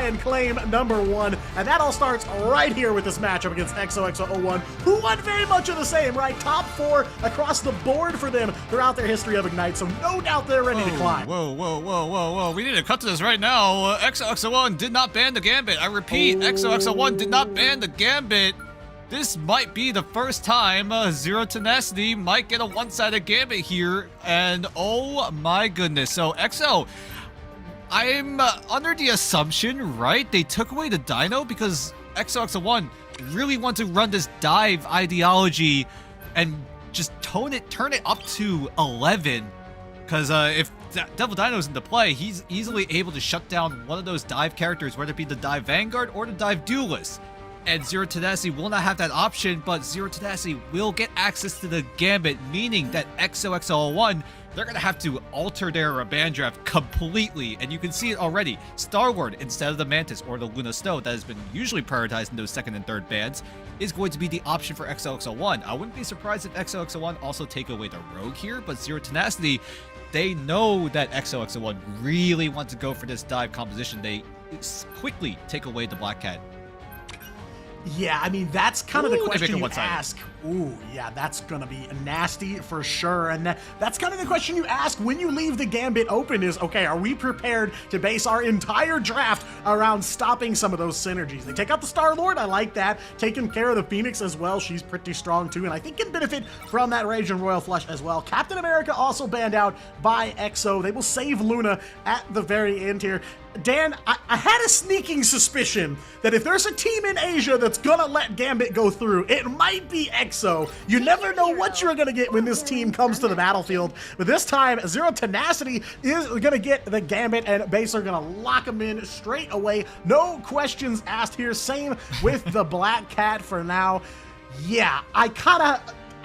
try and claim #1. And that all starts right here with this matchup against XOXO01, who won very much of the same, right? Top 4 across the board for them throughout their history of Ignite, so no doubt they're ready to climb. Whoa. We need to cut to this right now. XOXO1 did not ban the Gambit. I repeat, XOXO1 did not ban the Gambit. This might be the first time Zero Tenacity might get a one-sided Gambit here, and oh my goodness. So XO, I'm under the assumption, right, they took away the Dino because XOXO1 really want to run this dive ideology and just turn it up to 11, because if Devil Dino's into play, he's easily able to shut down one of those dive characters, whether it be the dive Vanguard or the dive Duelist. And Zero Tenacity will not have that option, but Zero Tenacity will get access to the Gambit, meaning that XOXO01, they're going to have to alter their ban draft completely. And you can see it already. Star-Lord, instead of the Mantis or the Luna Snow that has been usually prioritized in those second and third bans, is going to be the option for XOXO1. I wouldn't be surprised if XOXO1 also take away the Rogue here, but Zero Tenacity, they know that XOXO1 really want to go for this dive composition. They quickly take away the Black Cat. Yeah, I mean, that's kind of the question you ask. Ooh, yeah, that's gonna be nasty for sure. And that's kind of the question you ask when you leave the Gambit open is, okay, are we prepared to base our entire draft around stopping some of those synergies? They take out the Star-Lord, I like that. Taking care of the Phoenix as well, she's pretty strong too, and I think can benefit from that Rage and Royal Flush as well. Captain America also banned out by EXO. They will save Luna at the very end here. Dan, I had a sneaking suspicion that if there's a team in Asia that's gonna let Gambit go through, it might be EXO. You never know what you're gonna get when this team comes to the battlefield, but this time, Zero Tenacity is gonna get the Gambit, and Base are gonna lock him in straight away. No questions asked here. Same with the Black Cat for now. Yeah, I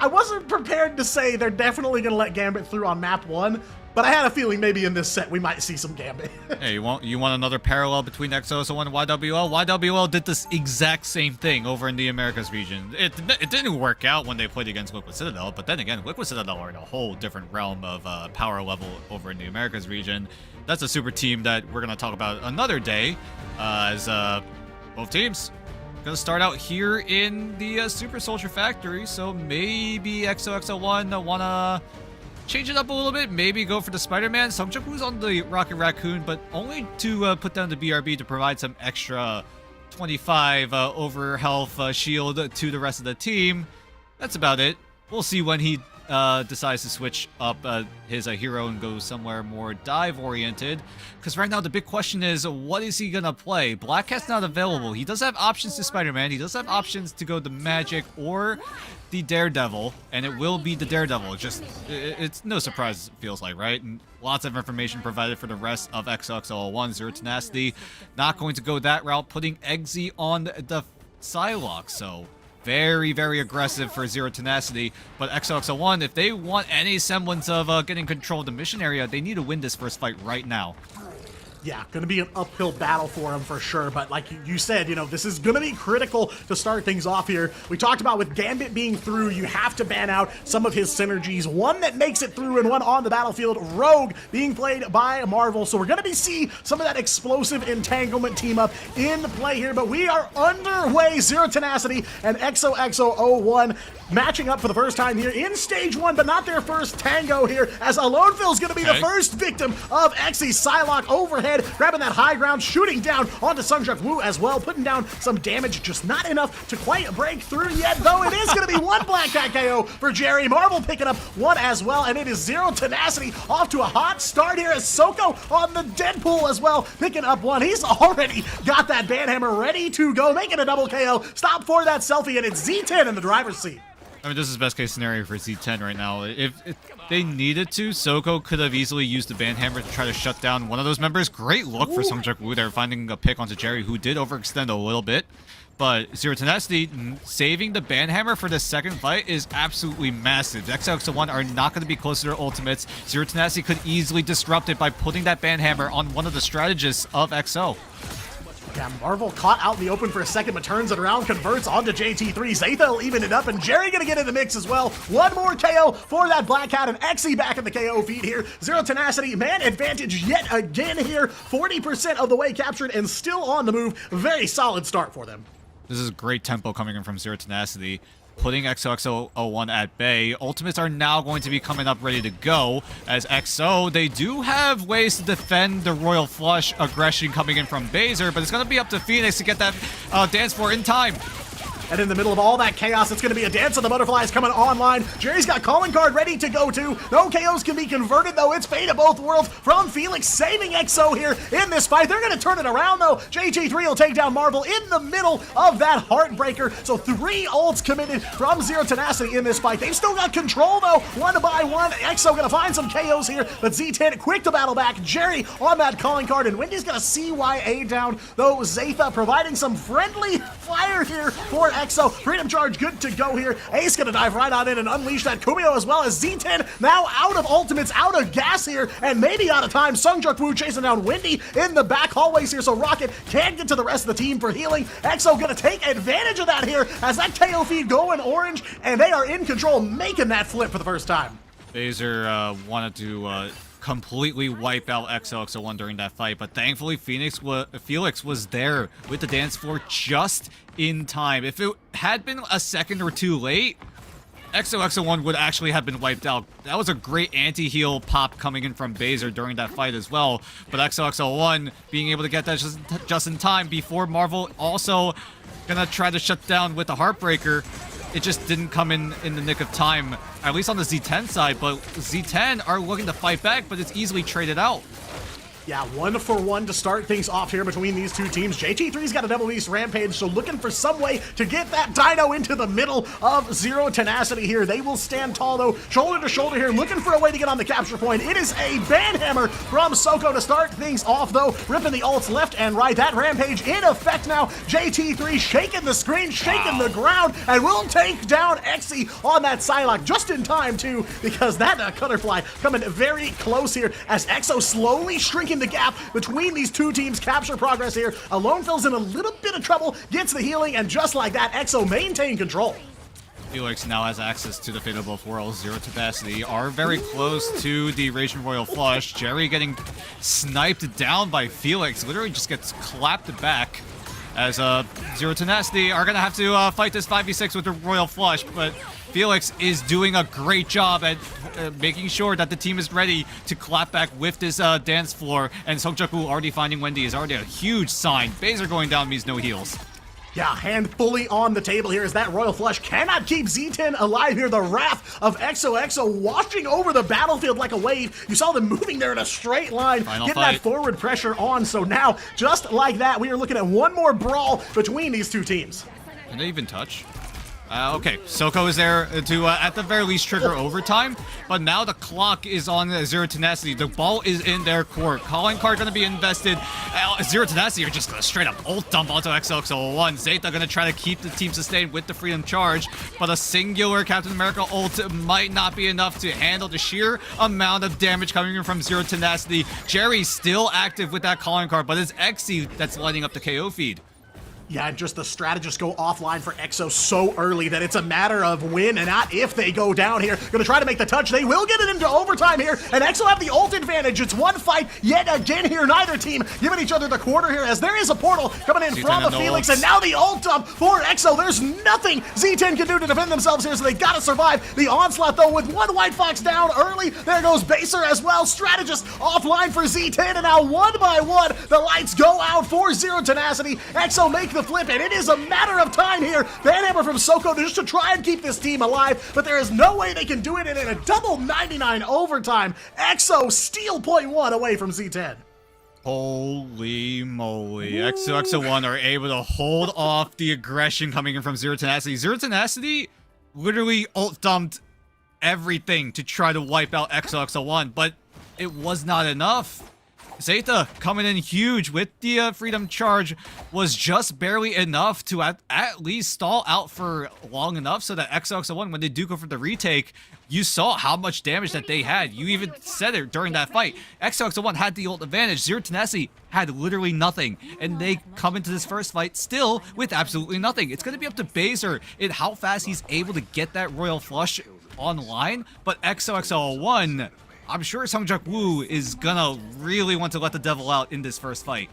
wasn't prepared to say they're definitely gonna let Gambit through on map 1, but I had a feeling maybe in this set we might see some Gambit. Hey, you want another parallel between XOXO1 and YWL? YWL did this exact same thing over in the Americas region. It didn't work out when they played against Liquid Citadel, but then again, Liquid Citadel are in a whole different realm of power level over in the Americas region. That's a super team that we're going to talk about another day, as both teams going to start out here in the Super Soldier Factory, so maybe XOXO1 want to change it up a little bit, maybe go for the Spider-Man. Sungjaku's on the Rocket Raccoon, but only to put down the BRB to provide some extra 25 over health shield to the rest of the team. That's about it. We'll see when he decides to switch up his hero and go somewhere more dive-oriented. Because right now the big question is, what is he gonna play? Black Cat's not available. He does have options to Spider-Man. He does have options to go the Magic or the Daredevil, and it will be the Daredevil. It's no surprise, it feels like, right? And lots of information provided for the rest of XOXO01. Zero Tenacity not going to go that route, putting Eggsy on the Psylocke, so very, very aggressive for Zero Tenacity. But XOXO1, if they want any semblance of getting control of the mission area, they need to win this first fight right now. Yeah, gonna be an uphill battle for him for sure, but like you said, you know, this is gonna be critical to start things off here. We talked about with Gambit being through, you have to ban out some of his synergies. One that makes it through and one on the battlefield, Rogue, being played by Marvel. So we're gonna see some of that explosive entanglement team up in play here, but we are underway. Zero Tenacity and XOXO01 matching up for the first time here in stage 1, but not their first tango here, as Alonefill's gonna be the first victim of Exy. Psylocke overhead, grabbing that high ground, shooting down onto Sungjak Woo as well, putting down some damage, just not enough to quite break through yet, though it is gonna be one Black Cat KO for Jerry. Marvel picking up one as well, and it is Zero Tenacity off to a hot start here as Soko on the Deadpool as well, picking up one. He's already got that banhammer ready to go, making a double KO. Stop for that selfie, and it's Z10 in the driver's seat. I mean, this is best case scenario for Z10 right now. If they needed to, Soko could have easily used the banhammer to try to shut down one of those members. Great look for Sungjak Woo there, finding a pick onto Jerry, who did overextend a little bit. But Zero Tenacity saving the banhammer for the second fight is absolutely massive. XOXO1 are not going to be close to their ultimates. Zero Tenacity could easily disrupt it by putting that banhammer on one of the strategists of XO. Yeah, Marvel caught out in the open for a second, but turns it around, converts onto JT3. Z10 will even it up, and Jerry gonna get in the mix as well. One more KO for that Black Cat, and Xe back in the KO feed here. Zero Tenacity, man advantage yet again here. 40% of the way captured and still on the move. Very solid start for them. This is great tempo coming in from Zero Tenacity, putting XOXO01 at bay. Ultimates are now going to be coming up ready to go. As XO, they do have ways to defend the Royal Flush aggression coming in from Baser, but it's going to be up to Phoenix to get that dance floor in time. And in the middle of all that chaos, it's going to be a dance of the butterflies coming online. Jerry's got calling card ready to go to. No KOs can be converted, though. It's fate of both worlds from Felix, saving XO here in this fight. They're going to turn it around, though. JT3 will take down Marvel in the middle of that Heartbreaker. So 3 ults committed from Zero Tenacity in this fight. They've still got control, though. One by one. XO going to find some KOs here, but Z10 quick to battle back. Jerry on that calling card, and Wendy's going to CYA down, though. Z10 providing some friendly fire here for XO. Freedom Charge good to go here. Ace gonna dive right on in and unleash that Kumio, as well as Z10 now out of ultimates, out of gas here, and maybe out of time. Sungjuk Wu chasing down Wendy in the back hallways here, so Rocket can't get to the rest of the team for healing. XO gonna take advantage of that here as that KO feed going orange, and they are in control, making that flip for the first time. Baser wanted to completely wipe out XOXO1 during that fight, but thankfully Felix was there with the dance floor just in time. If it had been a second or two late, XOXO1 would actually have been wiped out. That was a great anti-heal pop coming in from Baser during that fight as well, but XOXO1 being able to get that just in time before Marvel also gonna try to shut down with the Heartbreaker. It just didn't come in the nick of time, at least on the Z10 side, but Z10 are looking to fight back, but it's easily traded out. Yeah, 1-for-1 to start things off here between these two teams. JT3's got a double beast rampage, so looking for some way to get that dino into the middle of Zero Tenacity here. They will stand tall, though, shoulder to shoulder here, looking for a way to get on the capture point. It is a banhammer from Soko to start things off, though, ripping the ults left and right. That rampage in effect now. JT3 shaking the screen, shaking the ground, and will take down Xe on that Psylocke just in time, too, because that Cutterfly coming very close here as XO slowly shrinking the gap between these two teams. Capture progress here. Alone Phil's in a little bit of trouble, gets the healing, and just like that, XO maintain control. Felix now has access to the Fate of Both Worlds. Zero Tenacity are very close to the Raging Royal Flush. Jerry getting sniped down by Felix. Literally just gets clapped back as Zero Tenacity are going to have to fight this 5v6 with the Royal Flush, but Felix is doing a great job at making sure that the team is ready to clap back with this dance floor, and Sungjuk Wu already finding Wendy is already a huge sign. Baser going down means no heals. Yeah, hand fully on the table here as that Royal Flush cannot keep Z10 alive here. The wrath of XOXO washing over the battlefield like a wave. You saw them moving there in a straight line, getting that forward pressure on. So now, just like that, we are looking at one more brawl between these two teams. Can they even touch? Okay, Soko is there to, at the very least, trigger overtime, but now the clock is on Zero Tenacity. The ball is in their court. Calling card going to be invested. Zero Tenacity are just going to straight up ult dump onto XOXO1. Z10 going to try to keep the team sustained with the Freedom Charge, but a singular Captain America ult might not be enough to handle the sheer amount of damage coming in from Zero Tenacity. Jerry's still active with that calling card, but it's Xe that's lighting up the KO feed. Yeah, just the strategists go offline for XO so early that it's a matter of when and not if they go down here. Gonna try to make the touch. They will get it into overtime here, and XO have the ult advantage. It's one fight yet again here. Neither team giving each other the quarter here as there is a portal coming in from the Felix, and now the ult dump for XO. There's nothing Z10 can do to defend themselves here, so they gotta survive the onslaught, though, with one White Fox down early. There goes Baser as well. Strategist offline for Z10, and now one by one, the lights go out for Zero Tenacity. XO make the flip, and it is a matter of time here. Banhammer from Soko just to try and keep this team alive, but there is no way they can do it, and in a double 99 overtime, XO steal point one away from Z10. Holy moly. XOXO1 are able to hold off the aggression coming in from Zero Tenacity. Zero Tenacity literally ult dumped everything to try to wipe out XOXO1, but it was not enough. Zeta coming in huge with the Freedom Charge was just barely enough to at least stall out for long enough so that XOXO1, when they do go for the retake, you saw how much damage that they had. You even said it during that fight. XOXO1 had the ult advantage. Zero Tenacity had literally nothing. And they come into this first fight still with absolutely nothing. It's going to be up to Baser in how fast he's able to get that Royal Flush online. But XOXO1, I'm sure Sungjuk Woo is gonna really want to let the devil out in this first fight.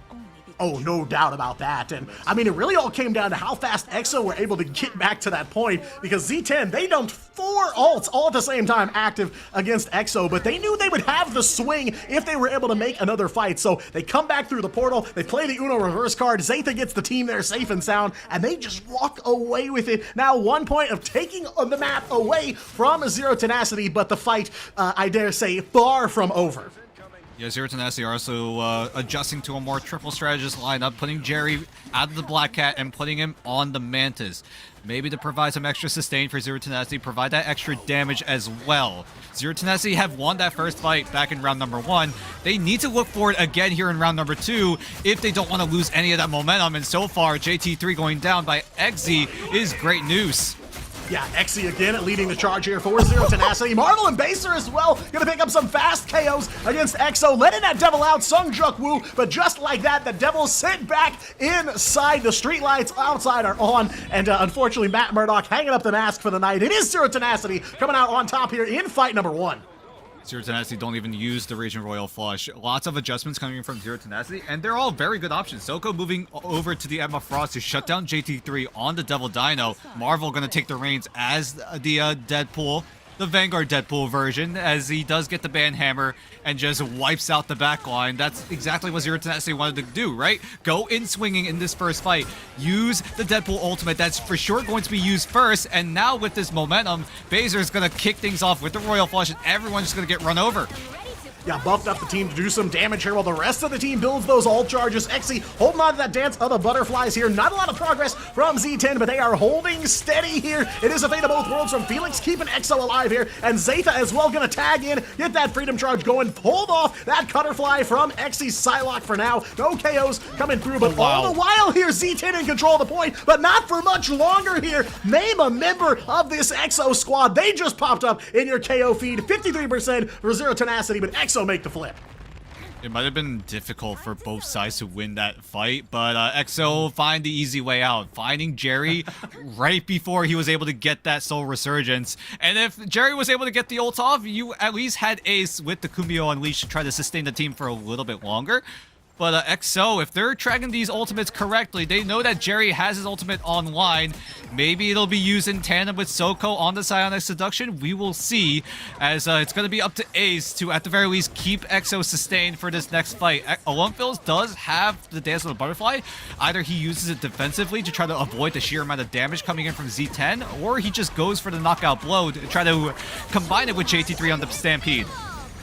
Oh, no doubt about that. And I mean, it really all came down to how fast EXO were able to get back to that point, because Z10, they dumped 4 ults all at the same time active against EXO, but they knew they would have the swing if they were able to make another fight. So they come back through the portal, they play the Uno reverse card, Zeta gets the team there safe and sound, and they just walk away with it. Now 1 point of taking the map away from Zero Tenacity, but the fight, I dare say, far from over. Yeah, Zero Tenacity are also adjusting to a more triple strategist lineup, putting Jerry out of the Black Cat and putting him on the Mantis. Maybe to provide some extra sustain for Zero Tenacity, provide that extra damage as well. Zero Tenacity have won that first fight back in round number 1. They need to look for it again here in round number 2 if they don't want to lose any of that momentum. And so far, JT3 going down by XZ is great news. Yeah, Exy again leading the charge here for Zero Tenacity. Marvel and Baser as well, gonna pick up some fast KOs against EXO, letting that devil out, Sungjuk Woo, but just like that, the devil sent back inside. The streetlights outside are on, and unfortunately, Matt Murdock hanging up the mask for the night. It is Zero Tenacity coming out on top here in fight number 1. Zero Tenacity don't even use the Raging Royal Flush. Lots of adjustments coming from Zero Tenacity, and they're all very good options. Soko moving over to the Emma Frost to shut down JT3 on the Devil Dino. Marvel gonna take the reins as the Deadpool, the Vanguard Deadpool version, as he does get the Band Hammer and just wipes out the backline. That's exactly what Zero Tenacity wanted to do, right? Go in swinging in this first fight. Use the Deadpool ultimate. That's for sure going to be used first. And now with this momentum, Baser's going to kick things off with the Royal Flush, and everyone's just going to get run over. Yeah, buffed up the team to do some damage here while the rest of the team builds those ult charges. Exy holding on to that dance of the butterflies here. Not a lot of progress from Z10, but they are holding steady here. It is a fate of both worlds from Felix keeping EXO alive here, and Zeta as well gonna tag in, get that freedom charge going, hold off that Cutterfly from Exy's Psylocke for now. No KOs coming through, but all the while here, Z10 in control of the point, but not for much longer here. Name a member of this EXO squad. They just popped up in your KO feed. 53% for Zero Tenacity, but EXO make the flip. It might have been difficult for both sides to win that fight, but EXO find the easy way out, finding Jerry right before he was able to get that Soul Resurgence. And if Jerry was able to get the ult off, you at least had Ace with the Kumiho Unleashed to try to sustain the team for a little bit longer. But EXO, if they're tracking these ultimates correctly, they know that Jerry has his ultimate online. Maybe it'll be used in tandem with Soko on the Psionic Seduction. We will see, as it's going to be up to Ace to, at the very least, keep EXO sustained for this next fight. Olymphils does have the Dance of the Butterfly. Either he uses it defensively to try to avoid the sheer amount of damage coming in from Z10, or he just goes for the knockout blow to try to combine it with JT3 on the Stampede.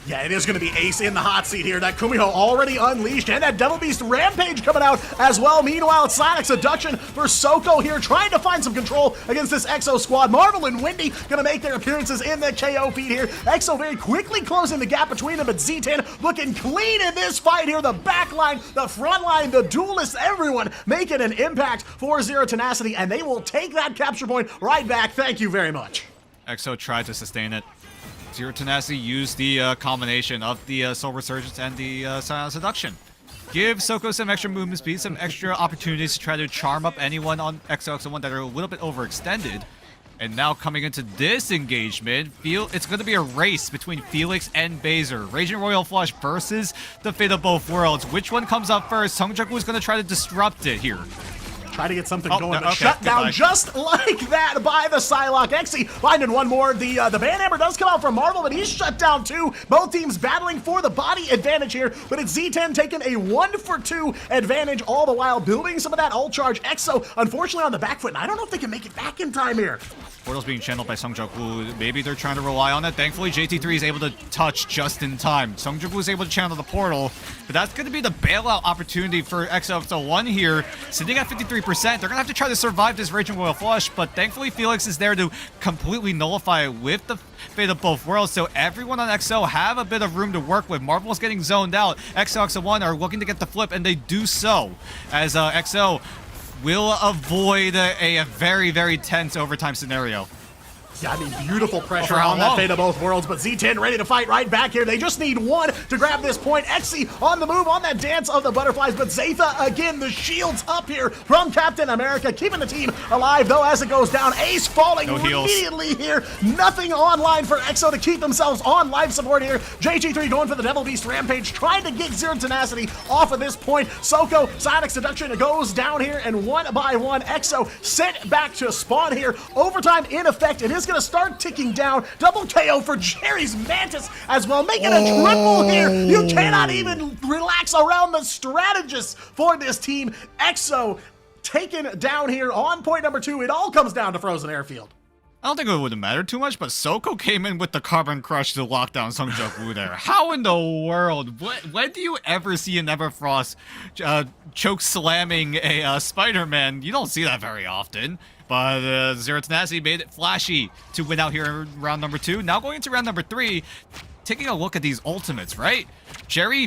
Yeah, it is going to be Ace in the hot seat here. That Kumiho already unleashed, and that Devil Beast Rampage coming out as well. Meanwhile, Sonic Seduction for Soko here, trying to find some control against this EXO squad. Marvel and Wendy going to make their appearances in the KO feed here. EXO very quickly closing the gap between them, but Z10 looking clean in this fight here. The back line, the front line, the duelists, everyone making an impact for Zero Tenacity, and they will take that capture point right back. Thank you very much. EXO tried to sustain it. Zero Tenacity used the combination of the Soul Resurgence and the Psionic Seduction. Give Soko some extra movement speed, some extra opportunities to try to charm up anyone on XOXO1 that are a little bit overextended. And now coming into this engagement, it's going to be a race between Felix and Baser. Raging Royal Flush versus the Fate of Both Worlds. Which one comes up first? Sungjuk is going to try to disrupt it here. Try to get something going, but shut down just like that by the Psylocke. Exy finding one more. The Band Hammer does come out from Marvel, but he's shut down too. Both teams battling for the body advantage here, but it's Z10 taking a 1-for-2 advantage, all the while building some of that ult charge. EXO, unfortunately, on the back foot, and I don't know if they can make it back in time here. Portal's being channeled by Sungjuk Woo. Maybe they're trying to rely on it. Thankfully, JT3 is able to touch just in time. Sungjuk Woo is able to channel the portal, but that's going to be the bailout opportunity for XOXO1 here. Sitting at 53%, 100%. They're going to have to try to survive this Raging Royal Flush, but thankfully Felix is there to completely nullify it with the Fate of Both Worlds, so everyone on XO have a bit of room to work with. Marvel's getting zoned out. XO1 are looking to get the flip, and they do so, as XO will avoid a very, very tense overtime scenario. Yeah, I mean, beautiful pressure on that Fate of Both Worlds, but Z10 ready to fight right back here. They just need one to grab this point. Exy on the move on that dance of the butterflies, but Zetha, again, the shields up here from Captain America, keeping the team alive, though, as it goes down. Ace falling immediately here. Nothing online for EXO to keep themselves on life support here. JG3 going for the Devil Beast Rampage, trying to get Zero Tenacity off of this point. Soko, Sonic Seduction goes down here, and one by one, EXO sent back to spawn here. Overtime in effect. It is going to start ticking down. Double KO for Jerry's Mantis as well, making a triple here. You cannot even relax around the strategists for this team. EXO taken down here on point number 2. It all comes down to Frozen Airfield. I don't think it would have mattered too much, but Soko came in with the Carbon Crush to lock down Sungjuk Woo there. How in the world? When do you ever see an Everfrost choke slamming a Spider-Man? You don't see that very often. But Zero Tenacity made it flashy to win out here in round number 2. Now going into round number 3, taking a look at these ultimates, right? Jerry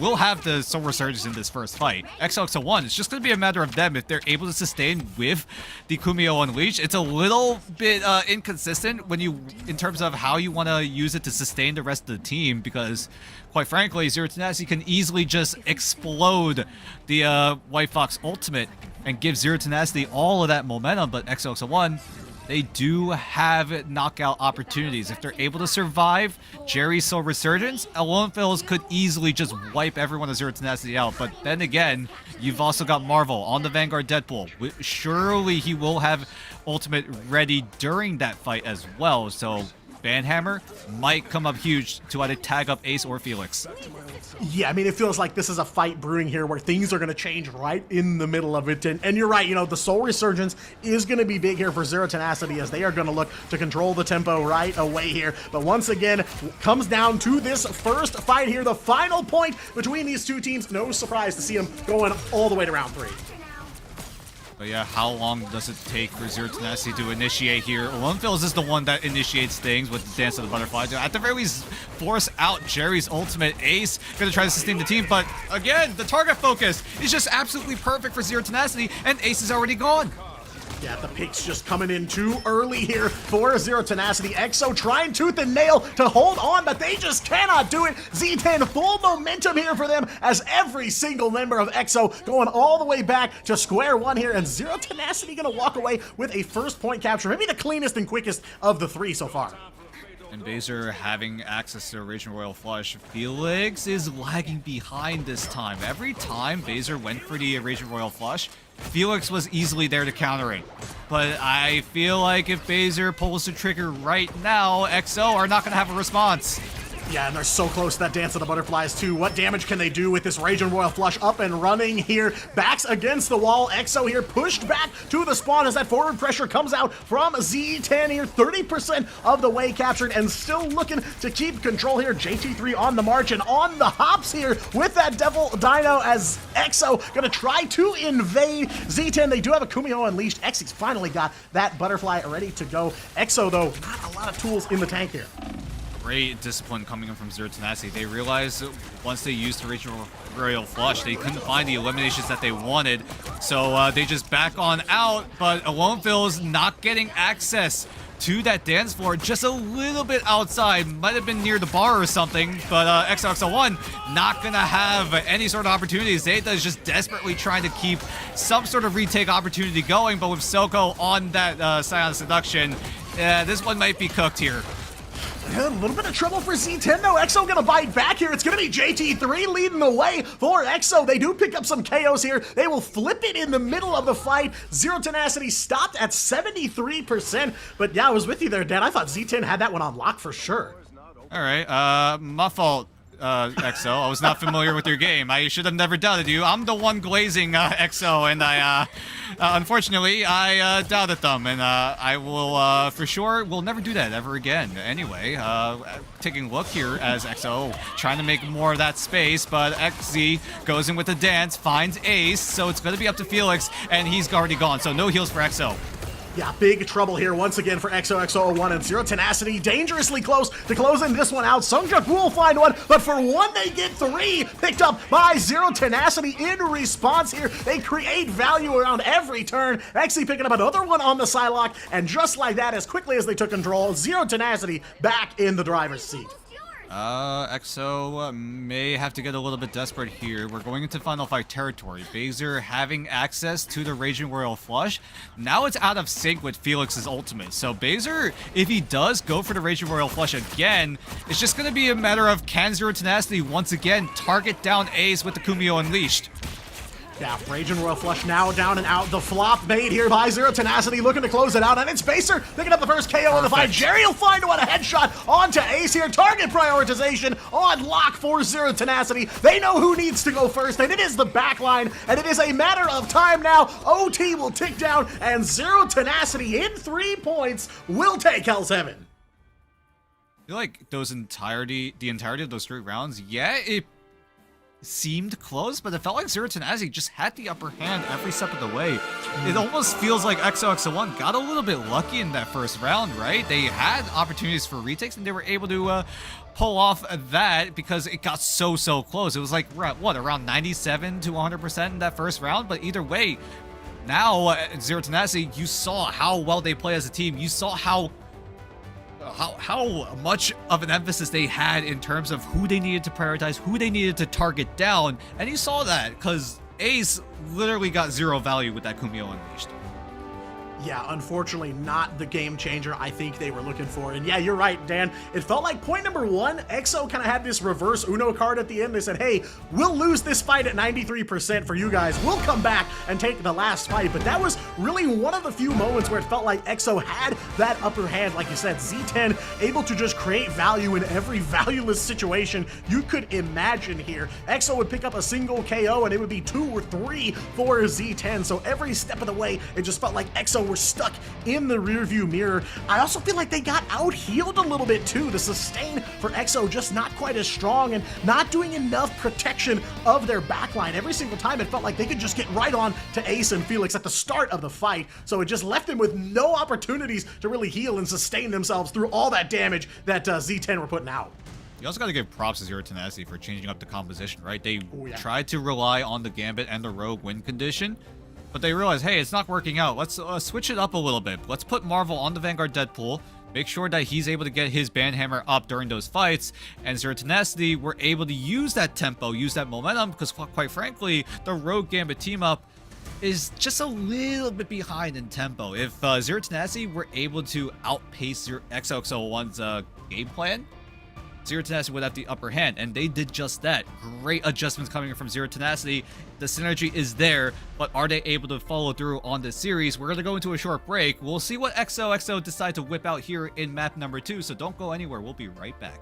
will have the Soul Resurgence in this first fight. XO1, it's just going to be a matter of them if they're able to sustain with the Kumio Unleashed. It's a little bit inconsistent in terms of how you want to use it to sustain the rest of the team, because quite frankly, Zero Tenacity can easily just explode the White Fox ultimate and give Zero Tenacity all of that momentum, but XO1, they do have knockout opportunities. If they're able to survive Jerry's Soul Resurgence, Alone Fills could easily just wipe everyone of Zero Tenacity out. But then again, you've also got Marvel on the Vanguard Deadpool. Surely he will have ultimate ready during that fight as well. So Banhammer might come up huge to either tag up Ace or Felix. Yeah, I mean, it feels like this is a fight brewing here where things are going to change right in the middle of it. And you're right, you know, the Soul Resurgence is going to be big here for Zero Tenacity, as they are going to look to control the tempo right away here. But once again, comes down to this first fight here, the final point between these two teams. No surprise to see them going all the way to round 3. But yeah, how long does it take for Zero Tenacity to initiate here? Alone Fills is the one that initiates things with the Dance of the Butterfly. At the very least, force out Jerry's ultimate. Ace gonna try to sustain the team, but again, the target focus is just absolutely perfect for Zero Tenacity, and Ace is already gone. Yeah, the picks just coming in too early here for Zero Tenacity. EXO trying tooth and nail to hold on, but they just cannot do it. Z10 full momentum here for them, as every single member of EXO going all the way back to square one here, and Zero Tenacity gonna walk away with a first point capture, maybe the cleanest and quickest of the 3 so far. And Baser having access to a Raging Royal Flush. Felix is lagging behind this time. Every time Baser went for the Raging Royal Flush, Felix was easily there to counter it. But I feel like if Baser pulls the trigger right now, XO are not going to have a response. Yeah, and they're so close to that Dance of the Butterflies too. What damage can they do with this Raging Royal Flush up and running here? Backs against the wall. EXO here pushed back to the spawn as that forward pressure comes out from Z10 here. 30% of the way captured and still looking to keep control here. JT3 on the march and on the hops here with that Devil Dino, as EXO gonna try to invade Z10. They do have a Kumio Unleashed. Exy's finally got that Butterfly ready to go. EXO though, not a lot of tools in the tank here. Great discipline coming in from Zero Tenacity. They realized once they used the Raging Royal Flush, they couldn't find the eliminations that they wanted, so they just back on out, but Alone Fills not getting access to that dance floor, just a little bit outside, might have been near the bar or something, but XO1 not gonna have any sort of opportunities. Zeta is just desperately trying to keep some sort of retake opportunity going, but with Soko on that Scion Seduction, this one might be cooked here. A little bit of trouble for Z10 though. EXO gonna bite back here. It's gonna be JT3 leading the way for EXO. They do pick up some KOs here. They will flip it in the middle of the fight. Zero Tenacity stopped at 73%. But yeah, I was with you there, Dan. I thought Z10 had that one on lock for sure. All right, my fault. XO. I was not familiar with your game. I should have never doubted you. I'm the one glazing XO, and unfortunately, I doubted them, and I will, for sure, will never do that ever again. Anyway, taking a look here as XO trying to make more of that space, but XZ goes in with a dance, finds Ace, so it's going to be up to Felix, and he's already gone, so no heals for XO. Yeah, big trouble here once again for XOXO01 and Zero Tenacity. Dangerously close to closing this one out. Sungjut will find one, but for one, they get three picked up by Zero Tenacity in response here. They create value around every turn. XZ picking up another one on the Psylocke, and just like that, as quickly as they took control, Zero Tenacity back in the driver's seat. XO may have to get a little bit desperate here. We're going into Final Fight territory. Baszler having access to the Raging Royal Flush. Now it's out of sync with Felix's ultimate. So Baszler, if he does go for the Raging Royal Flush again, it's just going to be a matter of can Zero Tenacity once again target down Ace with the Kumio Unleashed. Yeah, Raging Royal Flush now down and out. The flop made here by Zero Tenacity looking to close it out, and it's Baszler picking up the first KO in the fight. Jerry will find one, a headshot onto Ace here. Target prioritization on lock for Zero Tenacity. They know who needs to go first, and it is the backline, and it is a matter of time now. OT will tick down, and Zero Tenacity in 3 points will take Hell's Heaven. I feel like the entirety of those 3 rounds, yeah, it seemed close, but it felt like Zero Tenacity just had the upper hand every step of the way. It almost feels like XOXO1 got a little bit lucky in that first round, right? They had opportunities for retakes, and they were able to pull off that because it got so close. It was like, what, around 97 to 100% in that first round? But either way, now Zero Tenacity, you saw how well they play as a team. You saw how much of an emphasis they had in terms of who they needed to prioritize, who they needed to target down, and you saw that because Ace literally got 0 value with that Kumio Unleashed. Yeah, unfortunately not the game changer I think they were looking for. And yeah, you're right, Dan. It felt like point number 1, EXO kind of had this reverse Uno card at the end. They said, hey, we'll lose this fight at 93% for you guys. We'll come back and take the last fight. But that was really one of the few moments where it felt like EXO had that upper hand. Like you said, Z10 able to just create value in every valueless situation you could imagine here. EXO would pick up a single KO and it would be 2 or 3 for Z10. So every step of the way, it just felt like EXO were stuck in the rearview mirror. I also feel like they got out-healed a little bit too. The sustain for EXO just not quite as strong and not doing enough protection of their backline. Every single time it felt like they could just get right on to Ace and Felix at the start of the fight. So it just left them with no opportunities to really heal and sustain themselves through all that damage that Z10 were putting out. You also got to give props to Zero Tenacity for changing up the composition, right? They tried to rely on the Gambit and the Rogue win condition, but they realized, hey, it's not working out. Let's switch it up a little bit. Let's put Marvel on the Vanguard Deadpool, make sure that he's able to get his Banhammer up during those fights, and Zero Tenacity were able to use that tempo, use that momentum, because quite frankly, the Rogue Gambit team-up is just a little bit behind in tempo. If Zero Tenacity were able to outpace XOXO1's game plan, Zero Tenacity would have the upper hand, and they did just that. Great adjustments coming from Zero Tenacity. The synergy is there, but are they able to follow through on this series? We're going to go into a short break. We'll see what XOXO decide to whip out here in map number 2, so don't go anywhere. We'll be right back.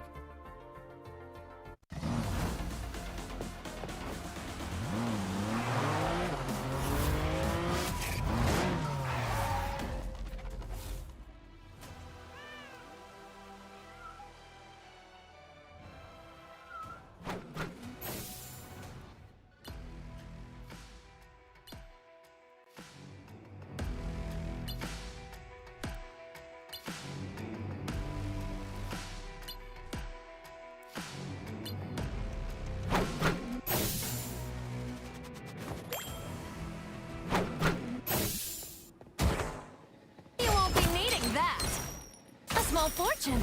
Fortune.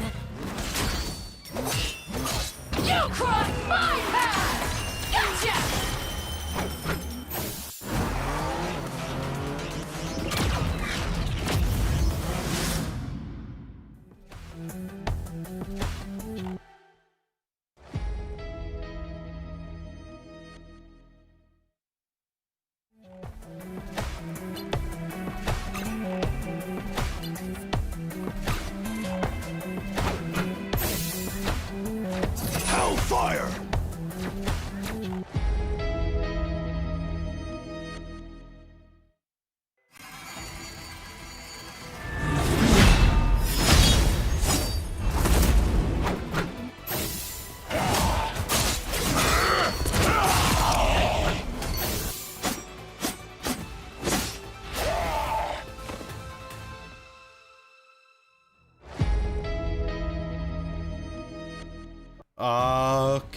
You crossed my path! Gotcha! Hellfire!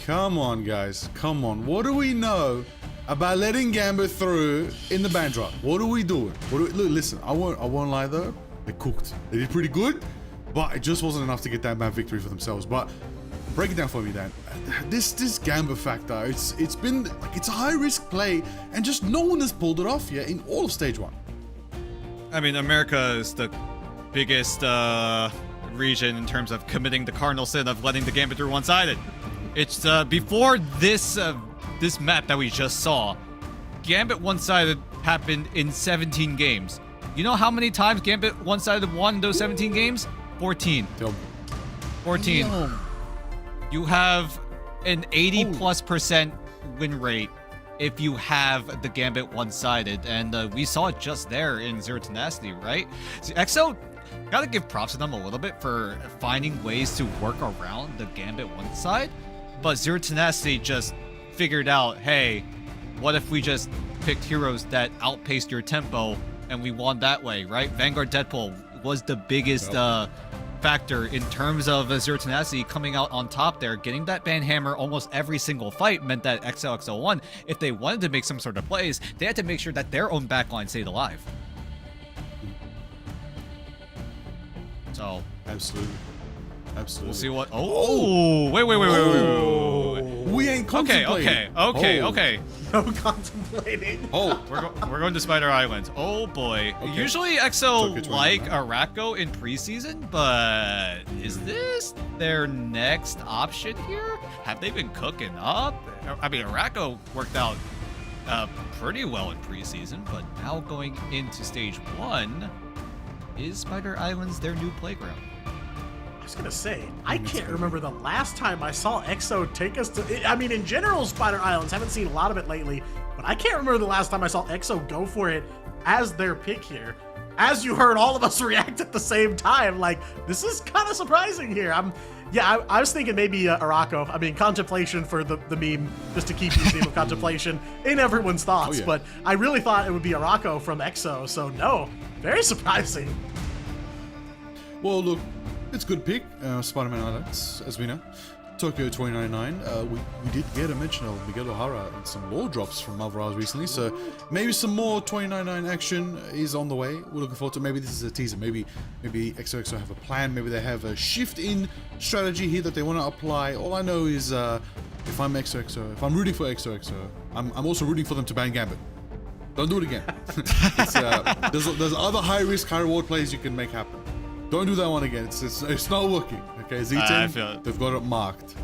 Come on, guys. Come on. What do we know about letting Gambit through in the band drop? What are we doing? Look, listen, I won't lie though. They cooked. They did pretty good, but it just wasn't enough to get that band victory for themselves. But break it down for me, Dan. This Gambit factor, it's been like it's a high risk play, and just no one has pulled it off yet in all of stage 1. I mean, America is the biggest region in terms of committing the cardinal sin of letting the Gambit through one-sided. It's before this this map that we just saw, Gambit one-sided happened in 17 games. You know how many times Gambit one-sided won those 17 games? 14. 14. Damn. You have an 80+% win rate if you have the Gambit one-sided, and we saw it just there in Zero Tenacity, right? So EXO, gotta give props to them a little bit for finding ways to work around the Gambit one side, but Zero Tenacity just figured out, hey, what if we just picked heroes that outpaced your tempo and we won that way, right? Vanguard Deadpool was the biggest factor in terms of Zero Tenacity coming out on top there. Getting that ban hammer almost every single fight meant that XOXO1, if they wanted to make some sort of plays, they had to make sure that their own backline stayed alive. So Absolutely. we'll see what. Oh, wait. We ain't contemplating. Okay. No contemplating. Oh, We're going to Spider Island. Oh boy. Okay. Usually EXO Took it like 29. Arako in preseason, but is this their next option here? Have they been cooking up? I mean, Arako worked out pretty well in preseason, but now going into stage 1, is Spider Islands their new playground? I was gonna say, I can't remember the last time I saw EXO take us to. I mean, in general, Spider Islands, haven't seen a lot of it lately, but I can't remember the last time I saw EXO go for it as their pick here. As you heard all of us react at the same time, like, this is kind of surprising here. I was thinking maybe Arako. I mean, contemplation for the meme, just to keep the theme of contemplation in everyone's thoughts. Oh, yeah. But I really thought it would be Arako from EXO, so no, very surprising. well, look, it's a good pick. Spider-Man Islands, as we know. Tokyo 2099. We did get a mention of Miguel O'Hara and some lore drops from Alvarez recently, so maybe some more 2099 action is on the way. We're looking forward to. Maybe this is a teaser. Maybe XOXO have a plan. Maybe they have a shift in strategy here that they want to apply. All I know is if I'm XOXO, if I'm rooting for XOXO, I'm also rooting for them to ban Gambit. Don't do it again. There's other high risk, high reward plays you can make happen. Don't do that one again. It's not working. Okay, Z10, I feel it. they've got it marked.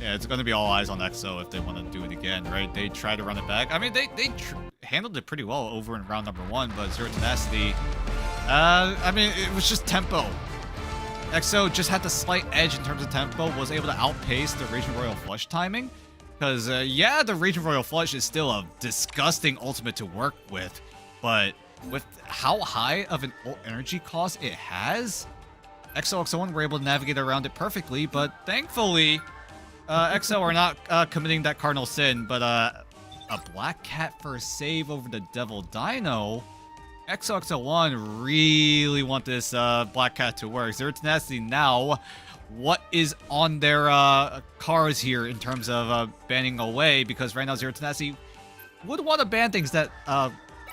Yeah, it's going to be all eyes on EXO if they want to do it again, right? They try to run it back. I mean, they handled it pretty well over in round number 1, but Zero Tenacity, I mean, it was just tempo. EXO just had the slight edge in terms of tempo, was able to outpace the Raging Royal Flush timing. Because, yeah, the Raging Royal Flush is still a disgusting ultimate to work with, but with how high of an ult energy cost it has, XOXO1 were able to navigate around it perfectly, but thankfully, EXO are not committing that cardinal sin, but a Black Cat for a save over the Devil Dino. XOXO1 really want this Black Cat to work. Zero Tenacity now, what is on their cards here in terms of banning away? Because right now Zero Tenacity would want to ban things that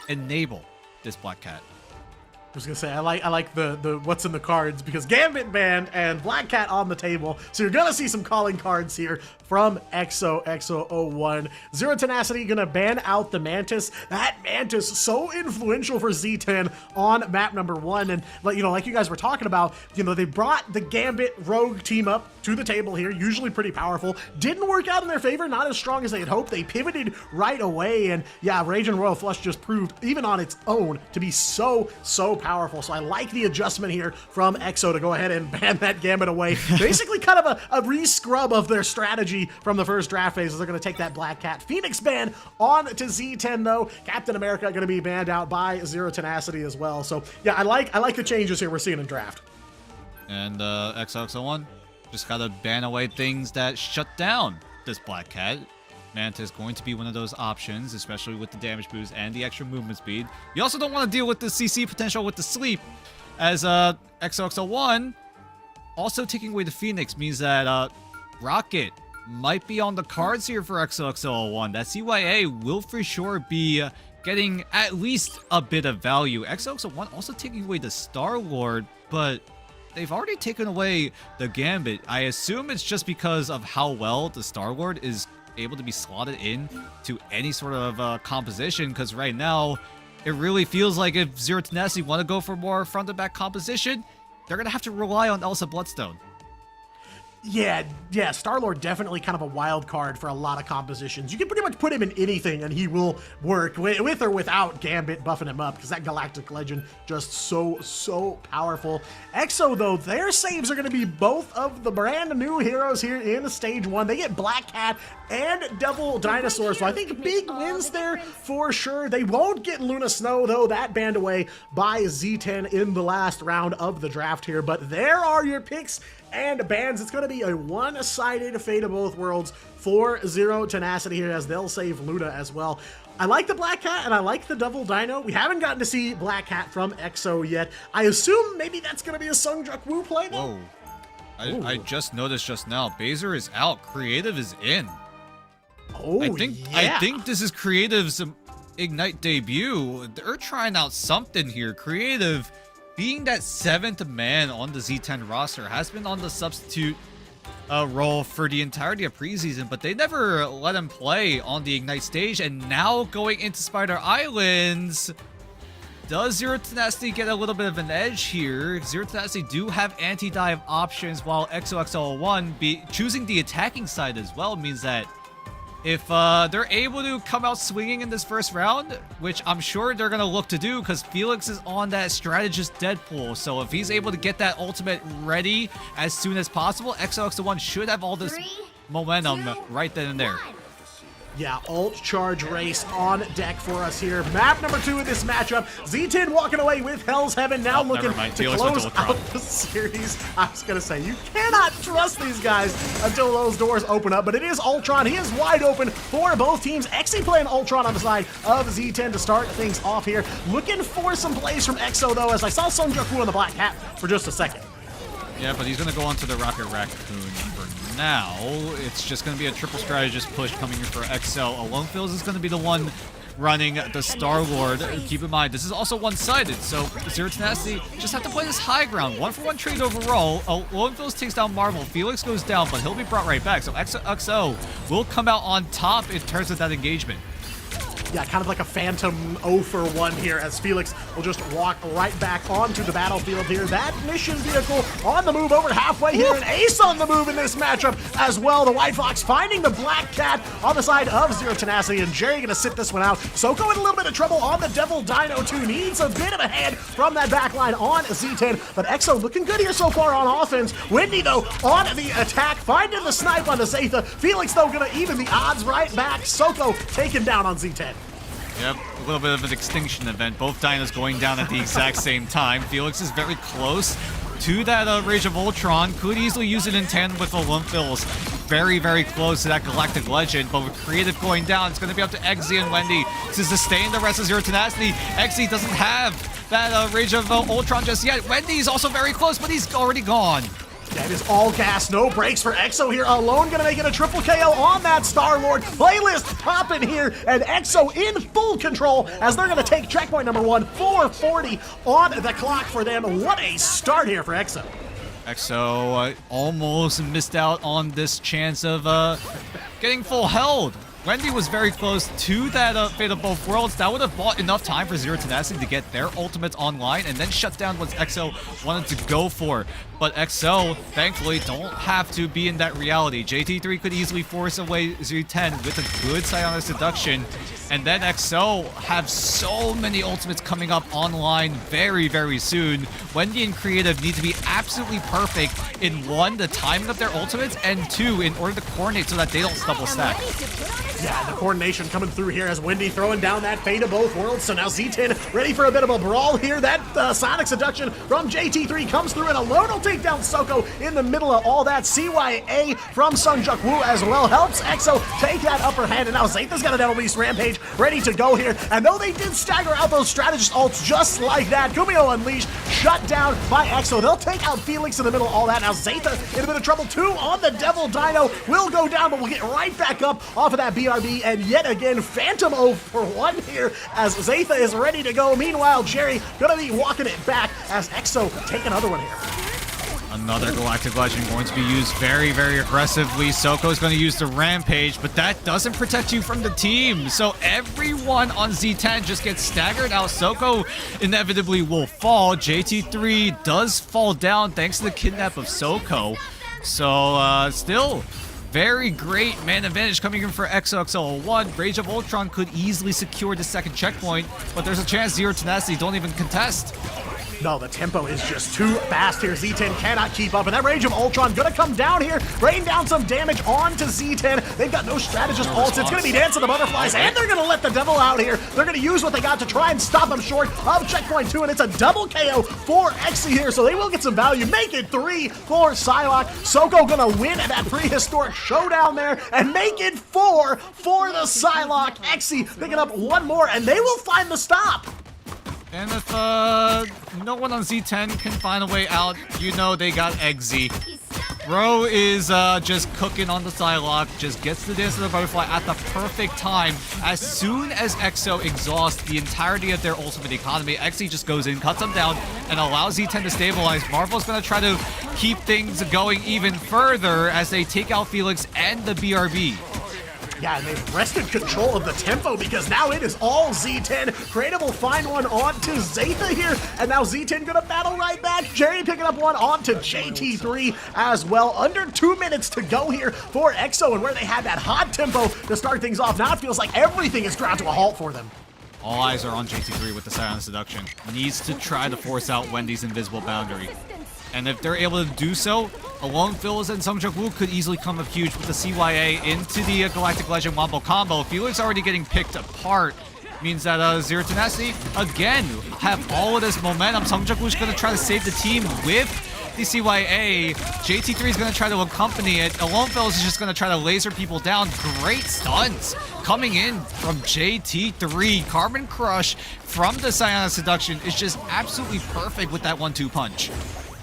enable this Black Cat. I was gonna say I like the what's in the cards, because Gambit banned and Black Cat on the table, so you're gonna see some calling cards here from XOXO1. Zero Tenacity gonna ban out the Mantis. That Mantis so influential for Z10 on map number 1, and like you guys were talking about, they brought the Gambit Rogue team up to the table here, usually pretty powerful. Didn't work out in their favor, not as strong as they had hoped. They pivoted right away, and yeah, Rage and Royal Flush just proved, even on its own, to be so powerful. So I like the adjustment here from EXO to go ahead and ban that Gambit away. Basically kind of a re-scrub of their strategy from the first draft phase, as they're going to take that Black Cat Phoenix ban on to Z10 though. Captain America going to be banned out by Zero Tenacity as well. So yeah, I like the changes here we're seeing in draft. And XOXO1 just gotta ban away things that shut down this Black Cat. Mantis going to be one of those options, especially with the damage boost and the extra movement speed. You also don't want to deal with the CC potential with the sleep, as XOXO1 also taking away the Phoenix means that Rocket might be on the cards here for XOXO01. That CYA will for sure be getting at least a bit of value. XOXO1 also taking away the Star-Lord, but they've already taken away the Gambit. I assume it's just because of how well the Star-Lord is able to be slotted in to any sort of composition, because right now it really feels like if Zero Tenacity want to go for more front-to-back composition, they're going to have to rely on Elsa Bloodstone. Yeah, Star-Lord definitely kind of a wild card for a lot of compositions. You can pretty much put him in anything and he will work, with or without Gambit buffing him up, because that Galactic Legend just so powerful. EXO, though, their saves are going to be both of the brand new heroes here in Stage 1. They get Black Cat and Devil Dinosaur, so I think big wins there for sure. They won't get Luna Snow, though. That banned away by Z10 in the last round of the draft here, but there are your picks and bans. It's going to be a one-sided Fate of Both Worlds for Zero Tenacity here, as they'll save Luna as well. I like the Black Cat and I like the Devil Dino. We haven't gotten to see Black Cat from EXO yet. I assume maybe that's going to be a Sungjuk Woo play though. Whoa. I just noticed just now, Baser is out, Creative is in. Oh, I think this is Creative's Ignite debut. They're trying out something here. Creative, being that 7th man on the Z10 roster, has been on the substitute role for the entirety of preseason, but they never let him play on the Ignite stage, and now going into Spider Islands, does Zero Tenacity get a little bit of an edge here? Zero Tenacity do have anti-dive options, while XOXO1 choosing the attacking side as well means that if they're able to come out swinging in this first round, which I'm sure they're going to look to do because Felix is on that strategist Deadpool. So if he's able to get that ultimate ready as soon as possible, XOXO1 should have all this momentum right then and there. Yeah, ult charge race on deck for us here. Map number 2 in this matchup. Z10 walking away with Hell's Heaven, now looking to close out the series. I was going to say, you cannot trust these guys until those doors open up, but it is Ultron. He is wide open for both teams. Exy playing Ultron on the side of Z10 to start things off here. Looking for some plays from EXO, though, as I saw Sungjuk Woo on the Black Hat for just a second. Yeah, but he's going to go onto the Rocket Raccoon for now. It's just going to be a triple strategist push coming in for XL. Alone Fills is going to be the one running the Star-Lord. Keep in mind, this is also one-sided, so Zero Tenacity just have to play this high ground. 1-for-1 trade overall. Alone Fills takes down Marvel. Felix goes down, but he'll be brought right back. So XO will come out on top in terms of that engagement. Yeah, kind of like a phantom 0-for-1 here, as Felix will just walk right back onto the battlefield here. That mission vehicle on the move over halfway here, and Ace on the move in this matchup as well. The White Fox finding the Black Cat on the side of Zero Tenacity, and Jerry gonna sit this one out. Soko in a little bit of trouble on the Devil Dino too. Needs a bit of a hand from that backline on Z10, but EXO looking good here so far on offense. Wendy, though, on the attack, finding the snipe on the Zeta. Felix, though, gonna even the odds right back. Soko taken down on Z10. Yep, a little bit of an extinction event. Both dinos going down at the exact same time. Felix is very close to that Rage of Ultron. Could easily use it in tandem with Alone Fills. Very, very close to that Galactic Legend, but with Creative going down, it's going to be up to Exy and Wendy to sustain the rest of Zero Tenacity. Exy doesn't have that Rage of Ultron just yet. Wendy's also very close, but he's already gone. That is all gas, no breaks for EXO here. Alone gonna make it a triple KO on that Star-Lord. Playlist popping here, and EXO in full control as they're gonna take checkpoint number 1. 4:40 on the clock for them. What a start here for EXO. EXO almost missed out on this chance of getting full held. Wendy was very close to that Fate of Both Worlds. That would have bought enough time for Zero Tenacity to get their ultimates online and then shut down what EXO wanted to go for. But EXO, thankfully, don't have to be in that reality. JT3 could easily force away Z10 with a good Psionic Seduction. And then EXO have so many ultimates coming up online very, very soon. Wendy and Creative need to be absolutely perfect in 1, the timing of their ultimates, and 2, in order to coordinate so that they don't double stack. Yeah, the coordination coming through here as Wendy throwing down that Fate of Both Worlds. So now Z10 ready for a bit of a brawl here. That Sonic Seduction from JT3 comes through, and alone will take down Soko in the middle of all that. CYA from Sungjuk Woo as well helps EXO take that upper hand, and now Zeta's got an Edelbeast Rampage ready to go here. And though they did stagger out those strategist ults just like that, Kumio Unleashed shut down by EXO. They'll take out Felix in the middle of all that. Now Zeta in a bit of trouble too on the Devil Dino. Will go down, but we'll get right back up off of that BRB, and yet again Phantom 0 for 1 here as Zeta is ready to go. Meanwhile, Jerry gonna be walking it back as EXO take another one here. Another Galactic Legend going to be used very, very aggressively. Soko's going to use the Rampage, but that doesn't protect you from the team. So everyone on Z10 just gets staggered out. Soko inevitably will fall. JT3 does fall down thanks to the kidnap of Soko. So still very great man advantage coming in for XOXO1. Rage of Ultron could easily secure the second checkpoint, but there's a chance Zero Tenacity don't even contest. No, the tempo is just too fast here. Z10 cannot keep up, and that Rage of Ultron gonna come down here, rain down some damage onto Z10. They've got no strategist ults. It's gonna be Dance of the Butterflies, and they're gonna let the devil out here. They're gonna use what they got to try and stop him short of checkpoint 2, and it's a double KO for Xe here, so they will get some value. Make it 3 for Psylocke. Soko gonna win that prehistoric showdown there, and make it 4 for the Psylocke. Xe picking up one more, and they will find the stop. And if no one on Z10 can find a way out, you know they got Xe. Bro is just cooking on the Psylocke, just gets the Dance of the Butterfly at the perfect time. As soon as EXO exhausts the entirety of their ultimate economy, Xe just goes in, cuts them down, and allows Z10 to stabilize. Marvel's going to try to keep things going even further as they take out Felix and the BRB. Yeah, and they've wrested control of the tempo because now it is all Z10. Creative will find one onto Zeta here, and now Z10 gonna battle right back. Jerry picking up one onto JT3 as well. Under 2 minutes to go here for EXO, and where they had that hot tempo to start things off, now it feels like everything is ground to a halt for them. All eyes are on JT3 with the Silent Seduction. Needs to try to force out Wendy's invisible boundary. And if they're able to do so, Alone Phils and Sungjuk Woo could easily come up huge with the CYA into the Galactic Legend Wombo combo. Felix already getting picked apart. Means that Zero Tenacity, again, have all of this momentum. Sungjuk Woo's going to try to save the team with the CYA. JT3 is going to try to accompany it. Alone Phils is just going to try to laser people down. Great stunts coming in from JT3. Carbon Crush from the Silent Seduction is just absolutely perfect with that 1-2 punch.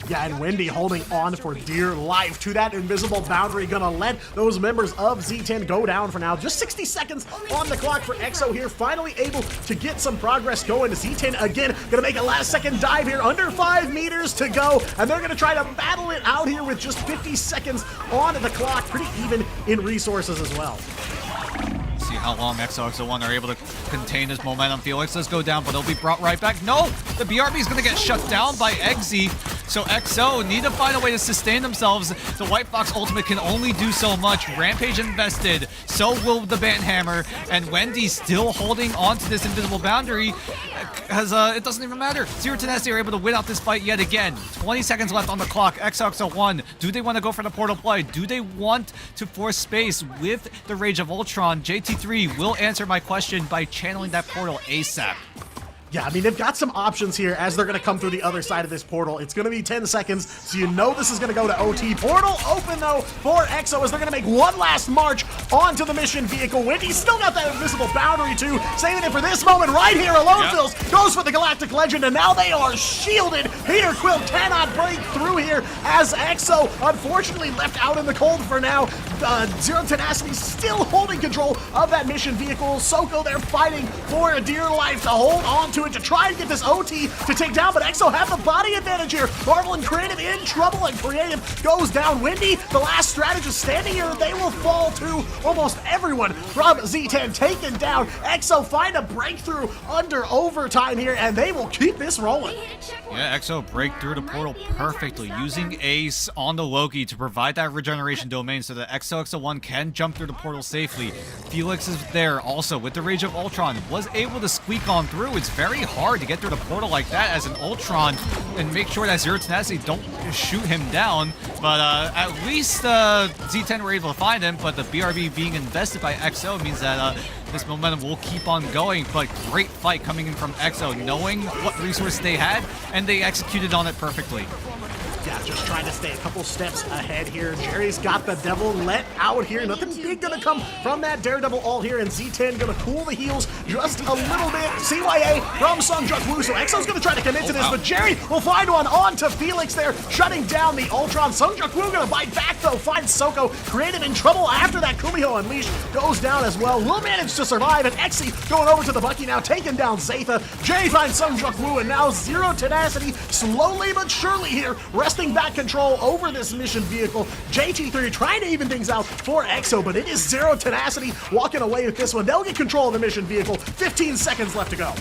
Yeah, and Wendy holding on for dear life to that invisible boundary. Gonna let those members of Z10 go down for now. Just 60 seconds on the clock for EXO here. Finally able to get some progress going. Z10 again gonna make a last second dive here. Under 5 meters to go. And they're gonna try to battle it out here with just 50 seconds on the clock. Pretty even in resources as well. See how long XOXO1 are able to contain this momentum. Felix does go down, but he'll be brought right back. No! The BRB is going to get shut down by Xe. So EXO need to find a way to sustain themselves. The White Fox ultimate can only do so much. Rampage invested. So will the Bandhammer. And Wendy still holding on to this invisible boundary. Because it doesn't even matter. Zero Tenacity are able to win out this fight yet again. 20 seconds left on the clock. XOXO1. Do they want to go for the portal play? Do they want to force space with the Rage of Ultron? JT3 will answer my question by channeling that portal ASAP. Yeah, I mean, they've got some options here as they're going to come through the other side of this portal. It's going to be 10 seconds, so you know this is going to go to OT. Portal open, though, for EXO as they're going to make one last march onto the mission vehicle. Wendy's still got that invisible boundary, too. Saving it for this moment right here. Alone Phils goes for the Galactic Legend, and now they are shielded. Peter Quill cannot break through here as EXO, unfortunately, left out in the cold for now. Zero Tenacity still holding control of that mission vehicle. Soko, they're fighting for a dear life to hold on to it to try and get this OT to take down, but EXO have the body advantage here. Marvel and Creative in trouble, and Creative goes down. Wendy, the last strategist standing here, they will fall to almost everyone from Z10 taken down. EXO find a breakthrough under overtime here, and they will keep this rolling. Yeah, EXO break through the portal perfectly, using Ace on the Loki to provide that regeneration domain so that EXO-1 can jump through the portal safely. Felix is there also with the Rage of Ultron, was able to squeak on through. It's very hard to get through the portal like that as an Ultron and make sure that Zero Tenacity don't shoot him down. But at least Z10 were able to find him, but the BRB being invested by EXO means that this momentum will keep on going. But great fight coming in from EXO, knowing what resources they had, and they executed on it perfectly. Yeah, just trying to stay a couple steps ahead here. Jerry's got the Devil let out here. Nothing big gonna come from that Daredevil all here, and Z10 gonna cool the heels just a little bit. CYA from Sungjuk Woo, so EXO's gonna try to commit to this, but Jerry will find one on to Felix there, shutting down the Ultron. Sungjuk Woo gonna bite back though, finds Soko, creative in trouble after that Kumiho Unleashed goes down as well. Will manage to survive, and Exy going over to the Bucky now, taking down Zatha. Jerry finds Sungjuk Woo, and now Zero Tenacity slowly but surely here, wresting back control over this mission vehicle. JT3 trying to even things out for EXO, but it is Zero Tenacity walking away with this one. They'll get control of the mission vehicle. 15 seconds left to go.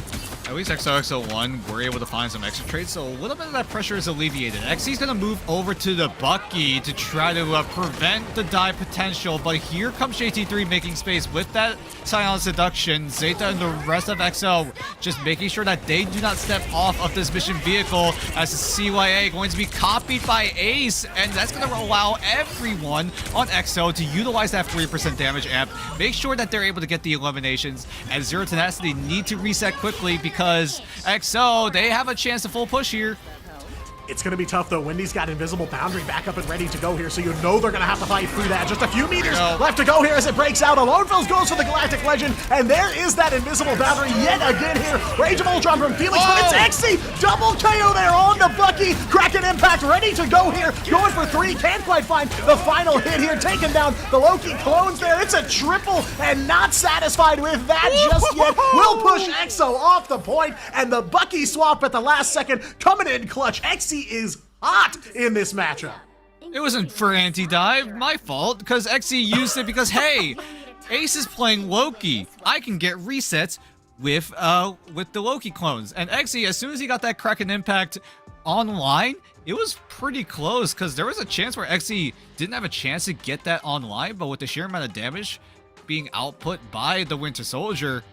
At least EXO-1 were able to find some extra trades, so a little bit of that pressure is alleviated. Xy's going to move over to the Bucky to try to prevent the dive potential, but here comes JT3 making space with that Silent Seduction. Zeta and the rest of EXO just making sure that they do not step off of this mission vehicle, as the CYA going to be copied by Ace, and that's going to allow everyone on EXO to utilize that 40% damage amp, make sure that they're able to get the eliminations, and Zero Tenacity need to reset quickly because EXO, they have a chance to full push here. It's going to be tough, though. Wendy's got Invisible Boundary back up and ready to go here, so you know they're going to have to fight through that. Just a few meters left to go here as it breaks out. Alonefels goes for the Galactic Legend, and there is that Invisible Boundary yet again here. Rage of Ultron from Felix, but it's Exy! Double KO there on the Bucky. Kraken Impact ready to go here. Going for 3, can't quite find the final hit here. Taking down the Loki clones there. It's a triple, and not satisfied with that just yet. Will push EXO off the point, and the Bucky swap at the last second coming in clutch. Exy is hot in this matchup. It wasn't for anti-dive, my fault, because Exy used it because, hey, Ace is playing Loki. I can get resets with the Loki clones. And Exy, as soon as he got that Kraken Impact online, it was pretty close, because there was a chance where Exy didn't have a chance to get that online, but with the sheer amount of damage being output by the Winter Soldier,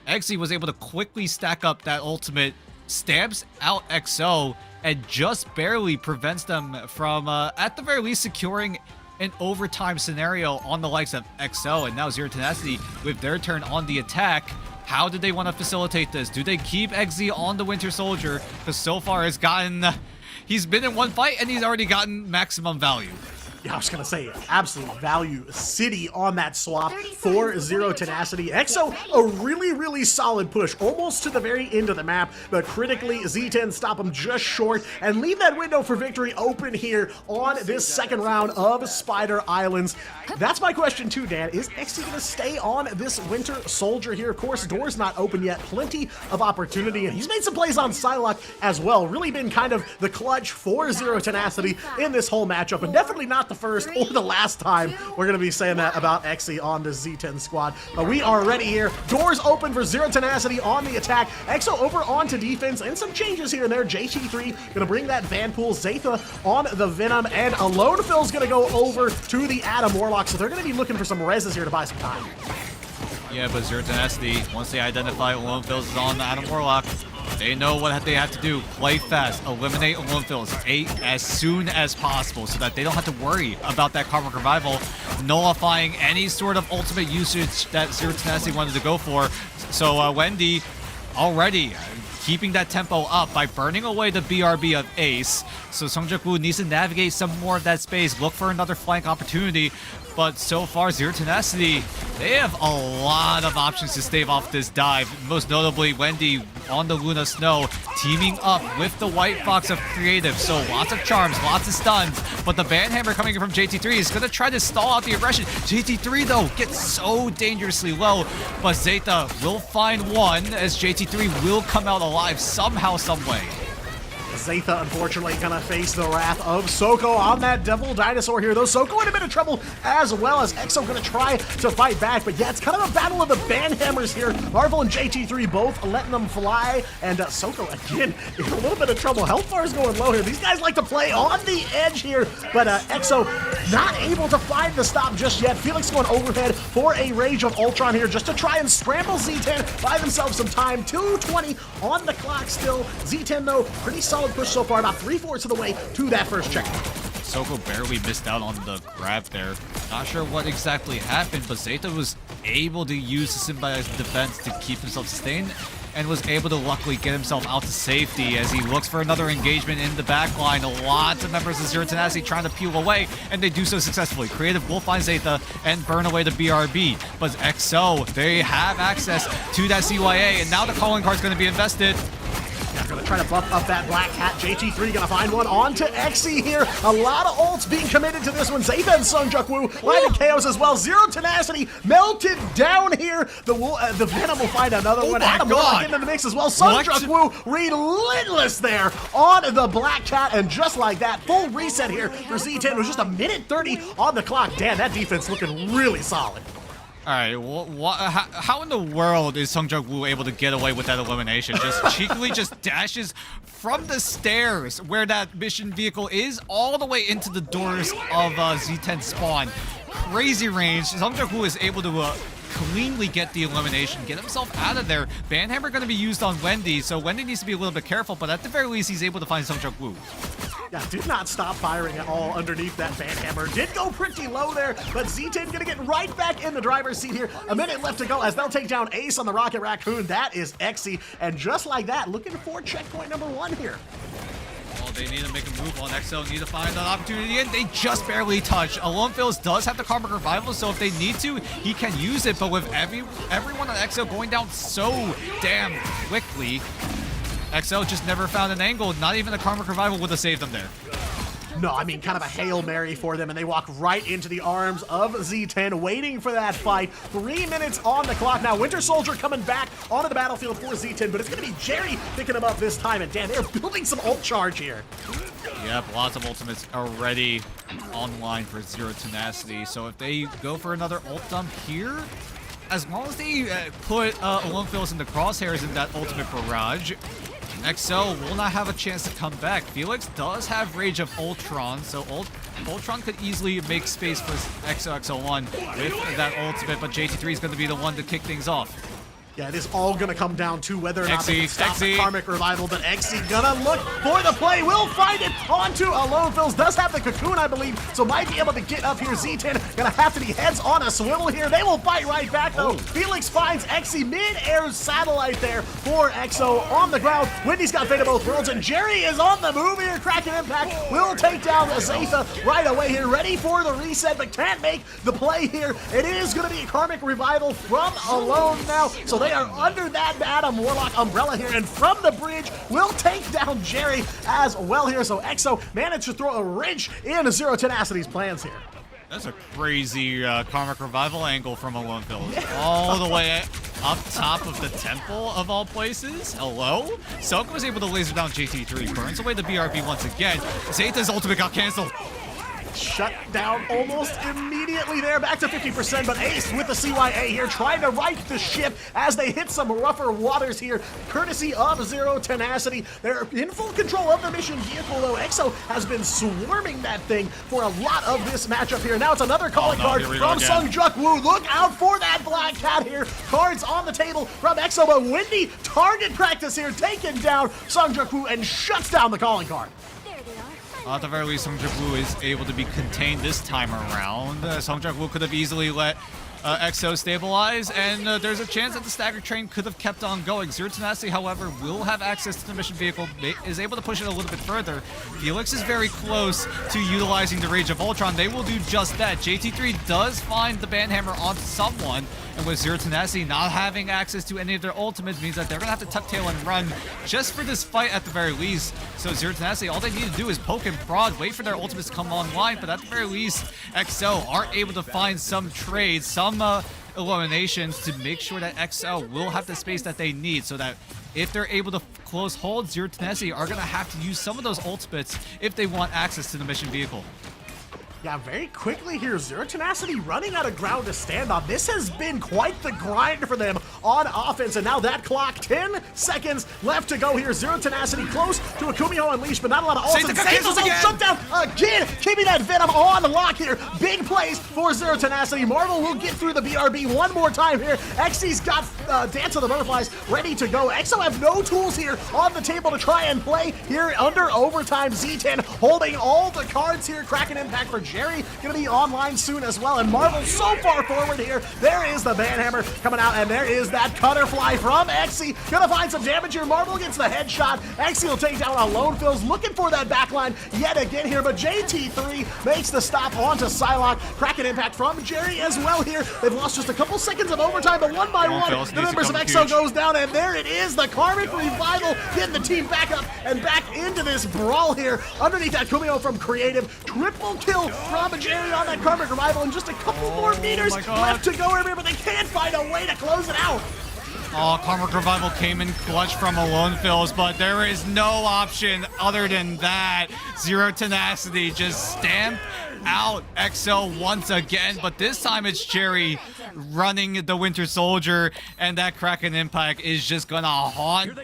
Exy was able to quickly stack up that ultimate, stabs out EXO, and just barely prevents them from, at the very least, securing an overtime scenario on the likes of EXO. And now Zero Tenacity with their turn on the attack. How do they want to facilitate this? Do they keep Exy on the Winter Soldier? Because so far he's been in one fight and he's already gotten maximum value. Yeah, I was gonna say, absolute value city on that swap for Zero Tenacity. EXO, a really, really solid push, almost to the very end of the map, but critically, Z10 stop him just short and leave that window for victory open here on this second round of Spider Islands. That's my question too, Dan. Is Exy gonna stay on this Winter Soldier here? Of course, door's not open yet. Plenty of opportunity, and he's made some plays on Psylocke as well. Really been kind of the clutch for Zero Tenacity in this whole matchup, and definitely not the first or the last time we're going to be saying that about Exy on the Z10 squad. But we are ready here. Doors open for Zero Tenacity on the attack. EXO over onto defense, and some changes here and there. JT3 going to bring that Vanpool. Zatha on the Venom, and Alonefil's going to go over to the Adam Warlock. So they're going to be looking for some reses here to buy some time. Yeah, but Zero Tenacity, once they identify Alonefils is on the Adam Warlock, they know what they have to do. Play fast, eliminate Alonefils as soon as possible so that they don't have to worry about that Karmic Revival nullifying any sort of ultimate usage that Zero Tenacity wanted to go for. So Wendy already keeping that tempo up by burning away the BRB of Ace. So Sungjuk Woo needs to navigate some more of that space, look for another flank opportunity. But so far, Zero Tenacity, they have a lot of options to stave off this dive. Most notably, Wendy on the Luna Snow, teaming up with the White Fox of Creative. So lots of charms, lots of stuns. But the Banhammer coming in from JT3 is going to try to stall out the aggression. JT3, though, gets so dangerously low. But Zeta will find one, as JT3 will come out alive somehow, some way. Z10, unfortunately, gonna face the wrath of Soko on that Devil Dinosaur here, though. Soko in a bit of trouble as well as Exo gonna try to fight back. But yeah, it's kind of a battle of the Banhammers here. Marvel and JT3 both letting them fly. And Soko, again, in a little bit of trouble. Health bar is going low here. These guys like to play on the edge here. But Exo not able to find the stop just yet. Felix going overhead for a Rage of Ultron here just to try and scramble Z10, buy themselves some time. 2:20 on the clock still. Z10, though, pretty solid push so far, about 3/4 of the way to that first checkpoint. Soko barely missed out on the grab there. Not sure what exactly happened, but Z10 was able to use the symbiotic defense to keep himself sustained and was able to luckily get himself out to safety as he looks for another engagement in the backline. Lots of members of Zero Tenacity trying to peel away, and they do so successfully. Creative will find Zeta and burn away the BRB, but XO, they have access to that CYA, and now the calling card's going to be invested. They're gonna try to buff up that Black Cat. JT3 gonna find one onto Xe here. A lot of ults being committed to this one. Zeta and Sungjukwu lining KOs as well. Zero Tenacity melted down here. The Venom will find another one. Adam Warlock into the mix as well. Sungjukwu relentless there on the Black Cat, and just like that, full reset here for Z10 with just a minute 30 on the clock. Damn, that defense looking really solid. All right, how in the world is Sungjukwu able to get away with that elimination? Just cheekily just dashes from the stairs where that mission vehicle is all the way into the doors of Z10 spawn. Crazy range. Sungjukwu is able to cleanly get the elimination, get himself out of there. Banhammer going to be used on Wendy, so Wendy needs to be a little bit careful, but at the very least, he's able to find Sungjukwu. Yeah, did not stop firing at all underneath that Banhammer. Did go pretty low there, but Z10 gonna get right back in the driver's seat here. A minute left to go as they'll take down Ace on the Rocket Raccoon. That is Xe, and just like that, looking for checkpoint number 1 here. Well, they need to make a move on XO, need to find an opportunity, and they just barely touch. Alone Phils does have the Karmic Revival, so if they need to, he can use it, but with everyone on XO going down so damn quickly, XO just never found an angle. Not even the Karmic Revival would have saved them there. No, I mean, kind of a Hail Mary for them, and they walk right into the arms of Z10, waiting for that fight. 3 minutes on the clock now. Winter Soldier coming back onto the battlefield for Z10, but it's going to be Jerry picking him up this time, and damn, they're building some ult charge here. Yep, lots of ultimates already online for Zero Tenacity, so if they go for another ult dump here, as long as they put Alone Phils in the crosshairs in that ultimate barrage, XO will not have a chance to come back. Felix does have Rage of Ultron, so Ultron could easily make space for XO1 with that ultimate, but JT3 is going to be the one to kick things off. Yeah, it is all going to come down to whether or not they can stop the Xe. Karmic Revival, but Xe gonna look for the play, will find it onto Alone Phils, does have the Cocoon, I believe, so might be able to get up here. Z10 gonna have to be heads on a swivel here. They will fight right back, though. Felix finds Xe mid-air satellite there for XO on the ground. Wendy's got Fate of Both Worlds, and Jerry is on the move here. Cracking Impact will take down Zeta right away here, ready for the reset, but can't make the play here. It is gonna be a Karmic Revival from Alone now, so they are under that Adam Warlock umbrella here, and from the bridge will take down Jerry as well here. So XO managed to throw a wrench in Zero Tenacity's plans here. That's a crazy Karmic Revival angle from Alone Phils. All the way up top of the temple of all places. Hello? Soka was able to laser down JT3, burns away the BRB once again. Zeta's ultimate got canceled. Shut down almost immediately there, back to 50%, but Ace with the CYA here trying to right the ship as they hit some rougher waters here, courtesy of Zero Tenacity. They're in full control of the mission vehicle, though. XO has been swarming that thing for a lot of this matchup here. Now it's another calling card from Sungjukwu. Look out for that Black Cat here. Cards on the table from XO, but Wendy, target practice here, taking down Sungjukwu and shuts down the calling card. At the very least, Sungjukwu is able to be contained this time around. Sungjukwu could have easily let XO stabilize, and there's a chance that the stagger train could have kept on going. Zero Tenacity, however, will have access to the mission vehicle, is able to push it a little bit further. Felix is very close to utilizing the Rage of Ultron. They will do just that. JT3 does find the Banhammer on someone, and with Zero Tenacity not having access to any of their ultimates means that they're going to have to tuck tail and run just for this fight at the very least. So Zero Tenacity, all they need to do is poke and prod, wait for their ultimates to come online, but at the very least, XO are able to find some trades, some eliminations to make sure that XO will have the space that they need so that if they're able to close hold, Zero Tenacity are going to have to use some of those ultimates if they want access to the mission vehicle. Yeah, very quickly here, Zero Tenacity running out of ground to stand on. This has been quite the grind for them on offense, and now that clock, 10 seconds left to go here. Zero Tenacity close to a Kumio Unleash, but not a lot of ults. Cancels again! Shut down again, keeping that Venom on the lock here. Big plays for Zero Tenacity. Marvel will get through the BRB one more time here. XC's got Dance of the Butterflies ready to go. EXO have no tools here on the table to try and play here under overtime. Z10 holding all the cards here. Kraken Impact for Jerry gonna be online soon as well, and Marvel so far forward here. There is the Banhammer coming out, and there is that Cutterfly from XC. Gonna find some damage here. Marvel gets the headshot. XC will take down a Lone Fills, looking for that backline yet again here, but JT3 makes the stop onto Psylocke. Kraken Impact from Jerry as well here. They've lost just a couple seconds of overtime, but one by one, the members of EXO goes down, and there it is, the Karmic Revival getting the team back up and back into this brawl here. Underneath that, Kumio from Creative, triple kill from Jerry on that Karmic Revival, and just a couple more meters left to go here, but they can't find a way to close it out. Oh, Karmic Revival came in clutch from a Lone Fills, but there is no option other than that. Zero Tenacity just stamp out EXO once again, but this time it's Jerry running the Winter Soldier, and that Kraken Impact is just gonna haunt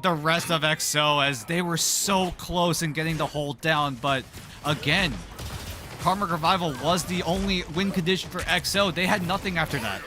the rest of EXO as they were so close in getting the hold down. But again, Karmic Revival was the only win condition for EXO. They had nothing after that.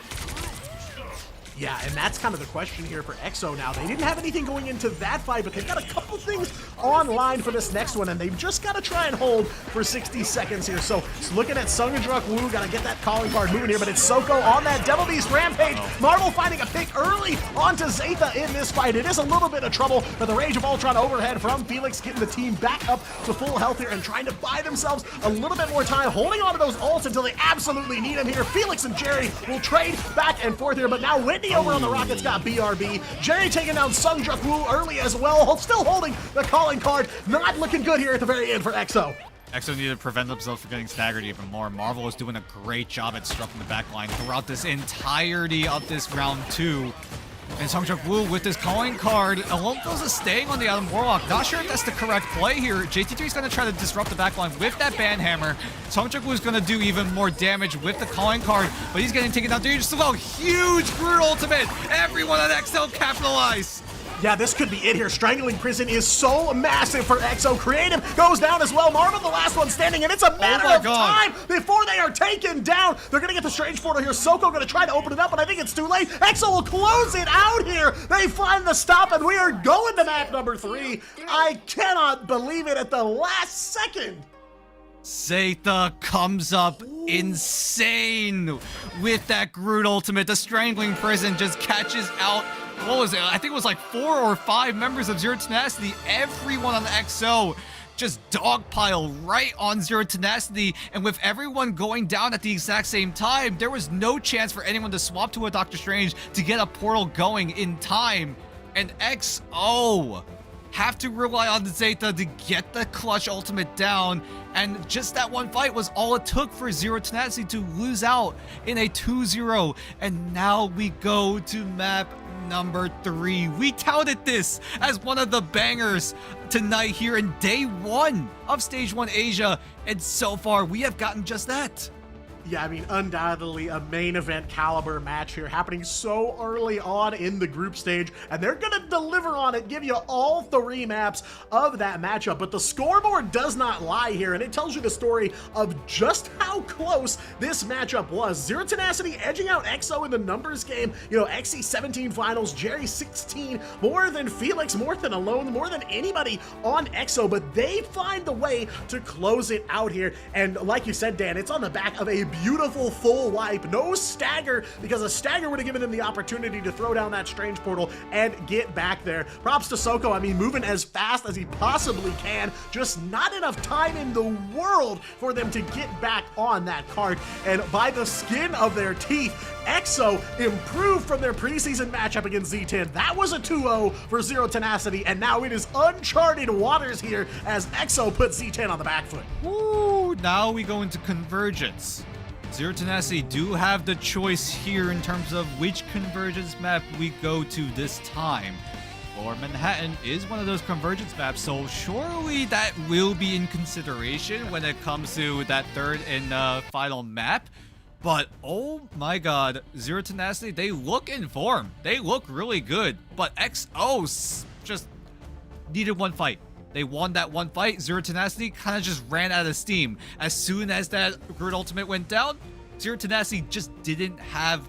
Yeah, and that's kind of the question here for EXO now. They didn't have anything going into that fight, but they've got a couple things online for this next one, and they've just got to try and hold for 60 seconds here. So looking at Sungdruk Woo, got to get that calling card moving here, but it's Soko on that Devil Beast Rampage. Marvel finding a pick early onto Zeta in this fight. It is a little bit of trouble, but the Rage of Ultron overhead from Felix getting the team back up to full health here and trying to buy themselves a little bit more time, holding on to those ults until they absolutely need them here. Felix and Jerry will trade back and forth here, but now Whitney over on the Rockets got BRB. Jerry taking down Sungdruk Woo early as well, still holding the calling card. Not looking good here at the very end for EXO. EXO needed to prevent themselves from getting staggered even more. Marvel was doing a great job at disrupting the backline throughout this entirety of this round 2. And Sungdruk Woo with this calling card. Lone Fills is staying on the Adam Warlock. Not sure if that's the correct play here. JT3 is going to try to disrupt the backline with that Banhammer. Sungdruk Woo is going to do even more damage with the calling card, but he's getting taken down. Just a huge Groot ultimate. Everyone on XL capitalize. Yeah, this could be it here. Strangling Prison is so massive for EXO. Creative goes down as well. Marvel, the last one standing, and it's a matter of time before they are taken down. They're going to get the Strange Portal here. Soko going to try to open it up, but I think it's too late. EXO will close it out here. They find the stop, and we are going to map number 3. I cannot believe it at the last second. Zeta comes up insane with that Groot ultimate. The Strangling Prison just catches out, what was it? I think it was like 4 or 5 members of Zero Tenacity. Everyone on the XO just dogpile right on Zero Tenacity, and with everyone going down at the exact same time, there was no chance for anyone to swap to a Doctor Strange to get a portal going in time. And XO have to rely on the Zeta to get the clutch ultimate down, and just that one fight was all it took for Zero Tenacity to lose out in a 2-0. And now we go to map number 3. We touted this as one of the bangers tonight here in day 1 of Stage 1 Asia, and so far we have gotten just that. Yeah, I mean, undoubtedly a main event caliber match here happening so early on in the group stage, and they're gonna deliver on it, give you all 3 maps of that matchup. But the scoreboard does not lie here, and it tells you the story of just how close this matchup was. Zero Tenacity edging out EXO in the numbers game. You know, XC 17 finals, Jerry 16, more than Felix, more than Alone, more than anybody on EXO, but they find the way to close it out here. And like you said, Dan, it's on the back of a beautiful full wipe. No stagger, because a stagger would have given them the opportunity to throw down that Strange Portal and get back there. Props to Soko. I mean, moving as fast as he possibly can. Just not enough time in the world for them to get back on that card. And by the skin of their teeth, EXO improved from their preseason matchup against Z10. That was a 2-0 for Zero Tenacity, and now it is uncharted waters here as EXO puts Z10 on the back foot. Woo! Now we go into Convergence. Zero Tenacity do have the choice here in terms of which Convergence map we go to this time. Lower Manhattan is one of those convergence maps, so surely that will be in consideration when it comes to that third and final map. But oh my god, Zero Tenacity, they look in form. They look really good, but XO just needed one fight. They won that one fight. Zero Tenacity kind of just ran out of steam. As soon as that Groot Ultimate went down, Zero Tenacity just didn't have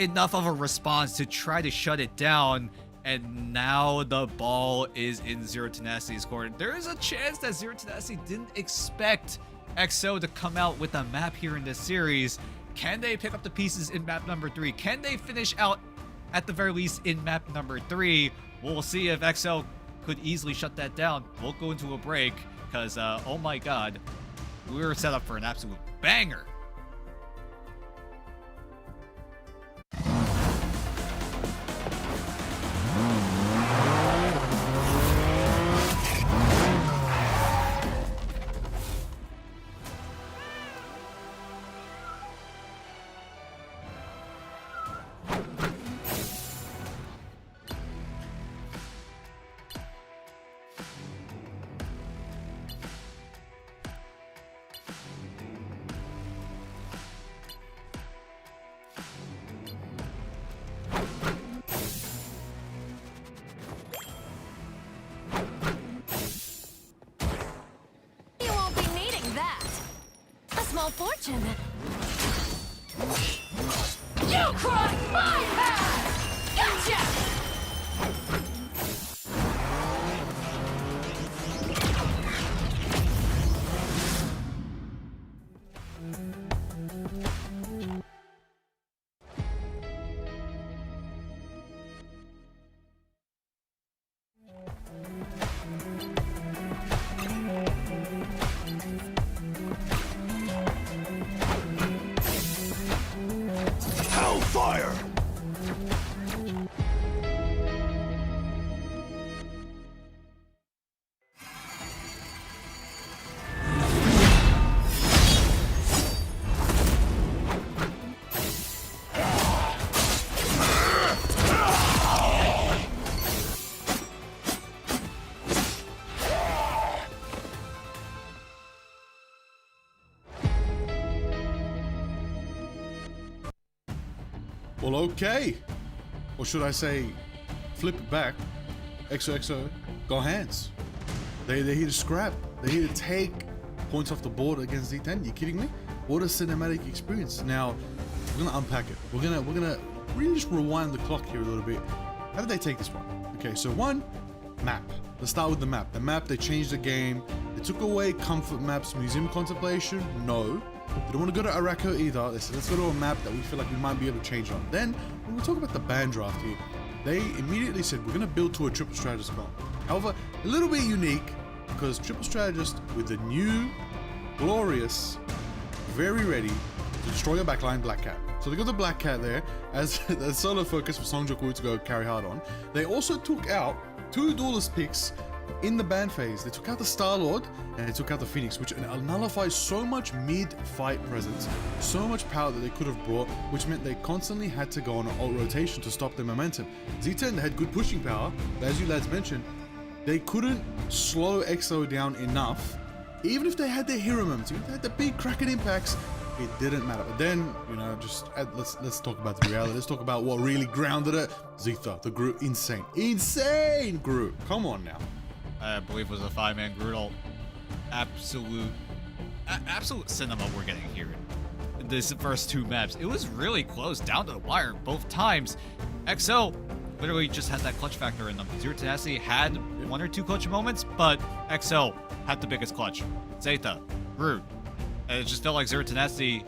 enough of a response to try to shut it down. And now the ball is in Zero Tenacity's court. There is a chance that Zero Tenacity didn't expect XO to come out with a map here in this series. Can they pick up the pieces in map number 3? Can they finish out at the very least in map number 3? We'll see if XO could easily shut that down. We'll go into a break because, oh my god, we were set up for an absolute banger. Fortune. You crossed my path! Gotcha! Hellfire! Well, okay. Or should I say, flip it back. XOXO, go hands. They're here to scrap. They're here to take points off the board against Z10. You kidding me? What a cinematic experience. Now, we're gonna unpack it. We're gonna really just rewind the clock here a little bit. How did they take this one? Okay, so one, map. Let's start with the map. The map, they changed the game. They took away comfort maps, museum contemplation. No. They don't want to go to Araco either. They said, let's go to a map that we feel like we might be able to change on. Then, when we talk about the band draft here, they immediately said, we're going to build to a triple strategist comp. However, a little bit unique, because triple strategist with the new, glorious, very ready to destroy your backline Black Cat. So they got the Black Cat there as a solo focus for Song Joku to go carry hard on. They also took out 2 duelist picks in the ban phase. They took out the Star-Lord and they took out the Phoenix, which nullifies so much mid-fight presence, so much power that they could have brought, which meant they constantly had to go on an alt rotation to stop their momentum. Z10 had good pushing power, but as you lads mentioned, they couldn't slow XO down enough. Even if they had their hero moments, even if they had the big cracking impacts, it didn't matter. But then, you know, just let's talk about the reality. Let's talk about what really grounded it. Z10, the Groot, insane Groot. Come on now. I believe it was a 5-man Groot ult. Absolute cinema we're getting here in this first 2 maps. It was really close, down to the wire both times. XO literally just had that clutch factor in them. Zero Tenacity had 1 or 2 clutch moments, but XO had the biggest clutch. Zeta, Groot. And it just felt like Zero Tenacity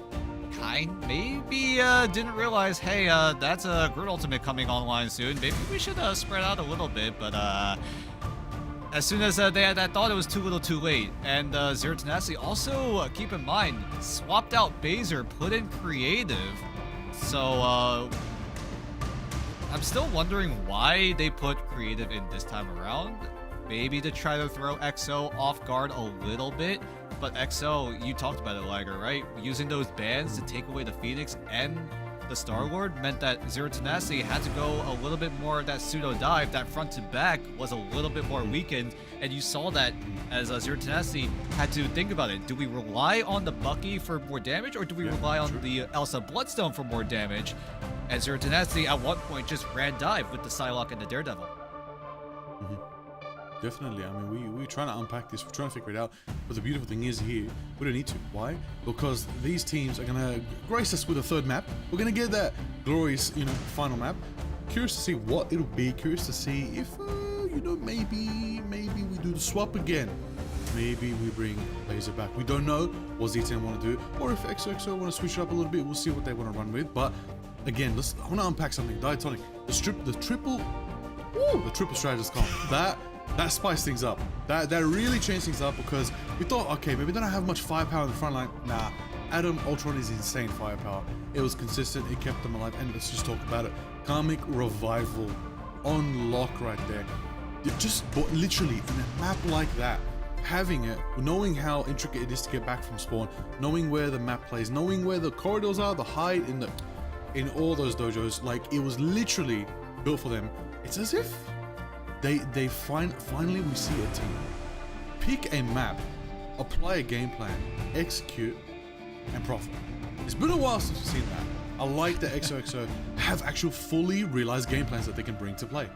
maybe didn't realize, hey, that's a Groot ultimate coming online soon. Maybe we should spread out a little bit, but as soon as they had that thought, it was too little too late. And Zero Tenacity also, keep in mind, swapped out Baser, put in creative. So I'm still wondering why they put creative in this time around. Maybe to try to throw XO off guard a little bit. But XO, you talked about it, Liger, right? Using those bans to take away the Phoenix and the Star-Lord meant that Zero Tenacity had to go a little bit more of that pseudo dive. That front to back was a little bit more weakened, and you saw that as Zero Tenacity had to think about it. Do we rely on the Bucky for more damage, or do we rely on the Elsa Bloodstone for more damage? And Zero Tenacity at one point just ran dive with the Psylocke and the Daredevil. Definitely. I mean, we're trying to unpack this. We're trying to figure it out. But the beautiful thing is here, we don't need to. Why? Because these teams are going to grace us with a third map. We're going to get that glorious, final map. Curious to see what it'll be. Curious to see if, maybe we do the swap again. Maybe we bring Laser back. We don't know what Z10 want to do. Or if XOXO want to switch it up a little bit. We'll see what they want to run with. But again, I want to unpack something. Diatonic. The triple strategist comp. That spiced things up. That really changed things up, because we thought, okay, maybe they don't have much firepower in the front line. Nah, Adam Ultron is insane firepower. It was consistent, it kept them alive, and let's just talk about it. Karmic Revival on lock right there. Just literally in a map like that, having it, knowing how intricate it is to get back from spawn, knowing where the map plays, knowing where the corridors are, the hide in all those dojos, like it was literally built for them. It's as if finally we see a team pick a map, apply a game plan, execute, and profit. It's been a while since we've seen that. I like that XOXO have actual fully realized game plans that they can bring to play.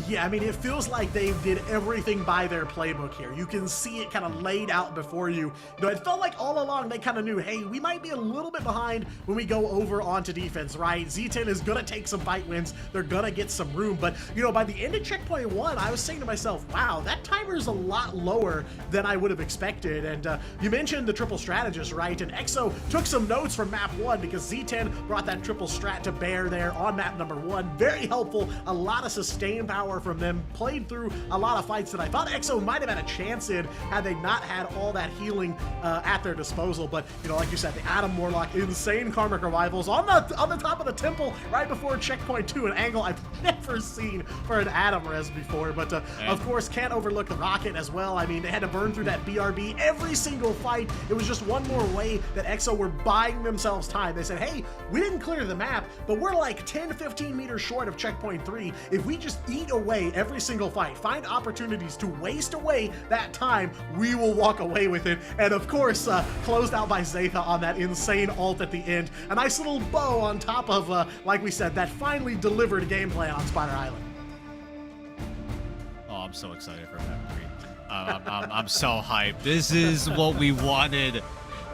Yeah, I mean, it feels like they did everything by their playbook here. You can see it kind of laid out before you. It felt like all along they kind of knew, hey, we might be a little bit behind when we go over onto defense, right? Z10 is going to take some fight wins. They're going to get some room. But, by the end of checkpoint 1, I was saying to myself, wow, that timer is a lot lower than I would have expected. And you mentioned the triple strategist, right? And EXO took some notes from map 1, because Z10 brought that triple strat to bear there on map number 1. Very helpful. A lot of sustained power from them, played through a lot of fights that I thought EXO might have had a chance in had they not had all that healing at their disposal. But like you said, the Adam Warlock, insane Karmic Revivals on the top of the temple right before checkpoint 2, an angle I've never seen for an Adam res before. But of course, can't overlook the rocket as well. I mean, they had to burn through that BRB every single fight. It was just one more way that EXO were buying themselves time. They said, hey, we didn't clear the map, but we're like 10 to 15 meters short of checkpoint 3. If we just eat away every single fight, find opportunities to waste away that time, we will walk away with it. And of course, closed out by Z10 on that insane ult at the end. A nice little bow on top of, like we said, that finally delivered gameplay on Spider Island. Oh, I'm so excited for map 3. I'm so hyped. This is what we wanted.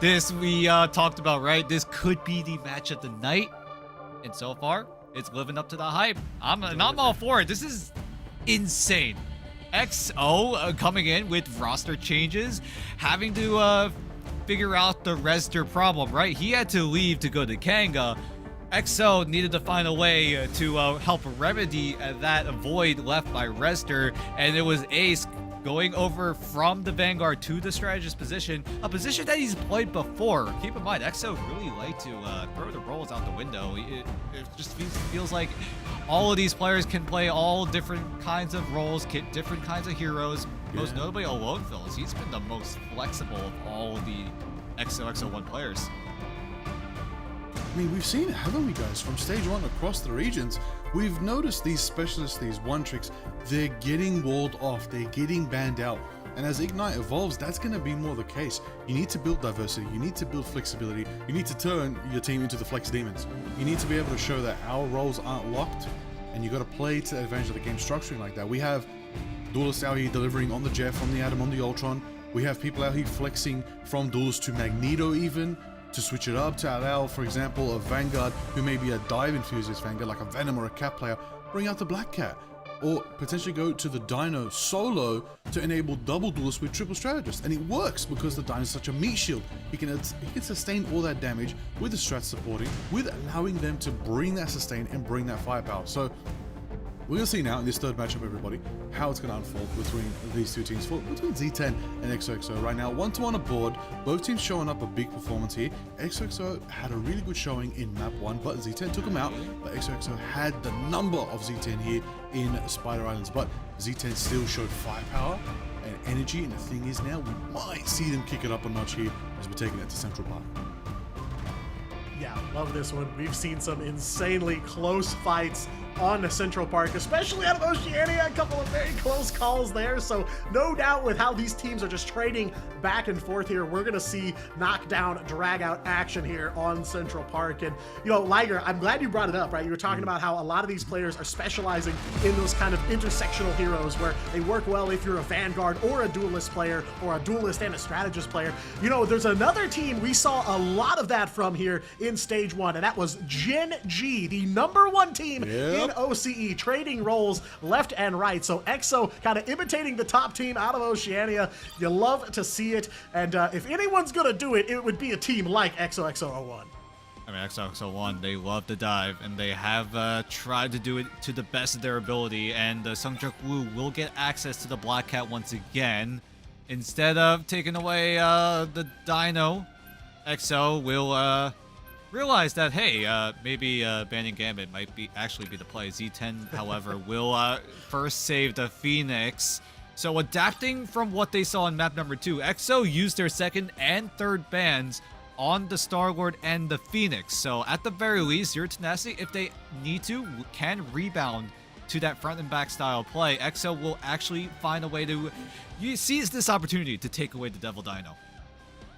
This we talked about, right? This could be the match of the night. And so far, it's living up to the hype. I'm all for it. This is insane. XO coming in with roster changes, having to figure out the Rester problem, right? He had to leave to go to Kanga. XO needed to find a way to help remedy that void left by Rester, and it was Ace going over from the Vanguard to the strategist position, a position that he's played before. Keep in mind, EXO really like to throw the roles out the window. It just feels like all of these players can play all different kinds of roles, different kinds of heroes. Most notably, Alone Phil's. He's been the most flexible of all of the XO1 players. I mean, we've seen it, haven't we, guys? From stage 1 across the regions, we've noticed these specialists, these one-tricks, they're getting walled off, they're getting banned out. And as Ignite evolves, that's going to be more the case. You need to build diversity, you need to build flexibility, you need to turn your team into the Flex Demons. You need to be able to show that our roles aren't locked, and you got to play to the advantage of the game structuring like that. We have duelists out here delivering on the Jeff, on the Adam, on the Ultron. We have people out here flexing from duelist to Magneto even, to switch it up, to allow, for example, a Vanguard who may be a dive enthusiast Vanguard, like a Venom or a Cat player, bring out the Black Cat. Or potentially go to the Dino solo to enable double duelists with triple strategists. And it works because the Dino is such a meat shield. He can sustain all that damage with the strats supporting, with allowing them to bring that sustain and bring that firepower. So we're going to see now in this third matchup, everybody, how it's going to unfold between these two teams, between Z10 and XOXO. Right now, 1-1 aboard, both teams showing up a big performance here. XOXO had a really good showing in map 1, but Z10 took him out. But XOXO had the number of Z10 here in Spider Islands, but Z10 still showed firepower and energy. And the thing is now, we might see them kick it up a notch here as we're taking it to Central Park. Yeah, love this one. We've seen some insanely close fights on Central Park, especially out of Oceania. A couple of very close calls there. So no doubt with how these teams are just trading back and forth here, we're going to see knockdown, drag out action here on Central Park. And, you know, Liger, I'm glad you brought it up, right? You were talking about how a lot of these players are specializing in those kind of intersectional heroes where they work well if you're a Vanguard or a duelist player or a duelist and a strategist player. You know, there's another team we saw a lot of that from here in stage 1, and that was Gen G, the #1 team in OCE, trading roles left and right. So EXO kind of imitating the top team out of Oceania. You love to see it, and if anyone's gonna do it, it would be a team like XOXO01. I mean, XOXO1, they love to dive, and they have tried to do it to the best of their ability, and Sungjuk Woo will get access to the Black Cat once again. Instead of taking away the Dino, EXO will realize that, hey, maybe banning Gambit might actually be the play. Z10, however, will first save the Phoenix. So adapting from what they saw in map number 2, EXO used their second and third bans on the Star-Lord and the Phoenix. So at the very least, Zero Tenacity, if they need to, can rebound to that front and back style play. EXO will actually find a way to seize this opportunity to take away the Devil Dino.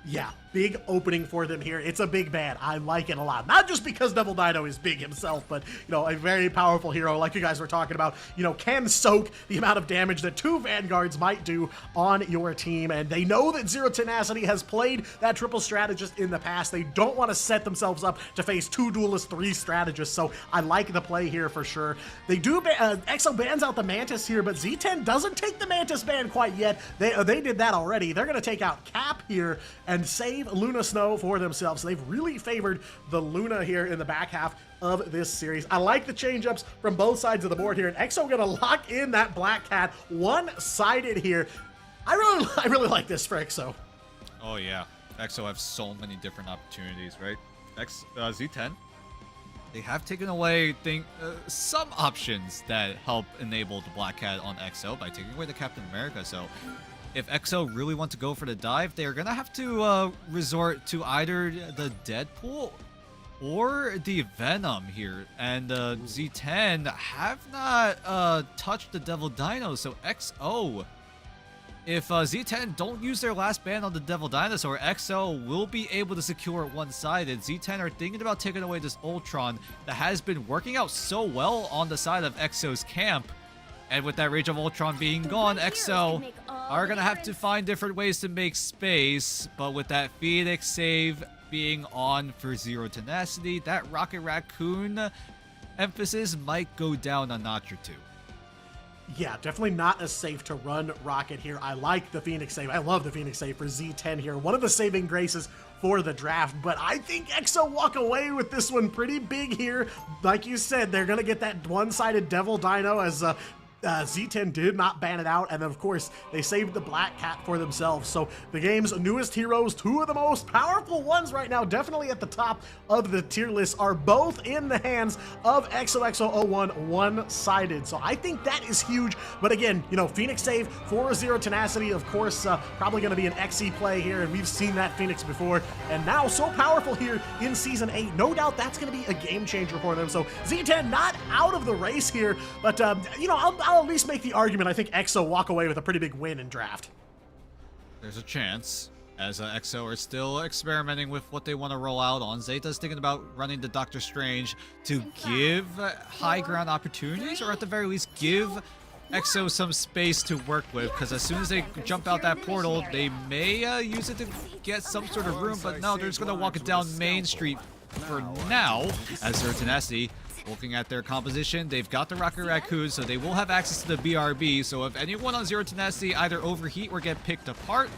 Yeah, big opening for them here. It's a big ban. I like it a lot. Not just because Devil Dino is big himself, but, you know, a very powerful hero, like you guys were talking about, you know, can soak the amount of damage that 2 Vanguards might do on your team. And they know that Zero Tenacity has played that triple strategist in the past. They don't want to set themselves up to face 2 duelists, 3 strategists. So I like the play here for sure. They do, EXO bans out the Mantis here, but Z10 doesn't take the Mantis ban quite yet. They did that already. They're going to take out Cap here and save Luna Snow for themselves. So they've really favored the Luna here in the back half of this series. I like the change-ups from both sides of the board here, and EXO gonna lock in that Black Cat one-sided here. I really like this for EXO. Oh yeah, EXO have so many different opportunities, right? Z10, they have taken away some options that help enable the Black Cat on EXO by taking away the Captain America. So if EXO really want to go for the dive, they're gonna have to resort to either the Deadpool or the Venom here. And Z10 have not touched the Devil Dino, so EXO, if Z10 don't use their last ban on the Devil Dinosaur, EXO will be able to secure it one-sided. Z10 are thinking about taking away this Ultron that has been working out so well on the side of EXO's camp. And with that Rage of Ultron being gone, EXO are going to have to find different ways to make space. But with that Phoenix save being on for Zero Tenacity, that Rocket Raccoon emphasis might go down a notch or 2. Yeah, definitely not as safe to run Rocket here. I like the Phoenix save. I love the Phoenix save for Z10 here. One of the saving graces for the draft, but I think EXO walk away with this one pretty big here. Like you said, they're going to get that one-sided Devil Dino as Z10 did not ban it out, and then of course they saved the Black Cat for themselves. So the game's newest heroes, 2 of the most powerful ones right now, definitely at the top of the tier list, are both in the hands of XOXO01 one-sided. So I think that is huge. But again, you know, Phoenix save for Zero Tenacity, of course, probably going to be an XE play here, and we've seen that Phoenix before, and now so powerful here in Season 8. No doubt that's going to be a game changer for them. So Z10 not out of the race here, but you know, I'll at least make the argument I think EXO walk away with a pretty big win in draft. There's a chance, as EXO are still experimenting with what they want to roll out on. Zeta's thinking about running the Doctor Strange to give high ground opportunities, or at the very least give EXO some space to work with, because as soon as they jump out that portal, they may use it to get some sort of room, but no, they're just going to walk it down Main Street for now, as Zero Tenacity. Looking at their composition, they've got the Rocket Raccoon, so they will have access to the BRB, so if anyone on Zero Tenacity either overheat or get picked apart,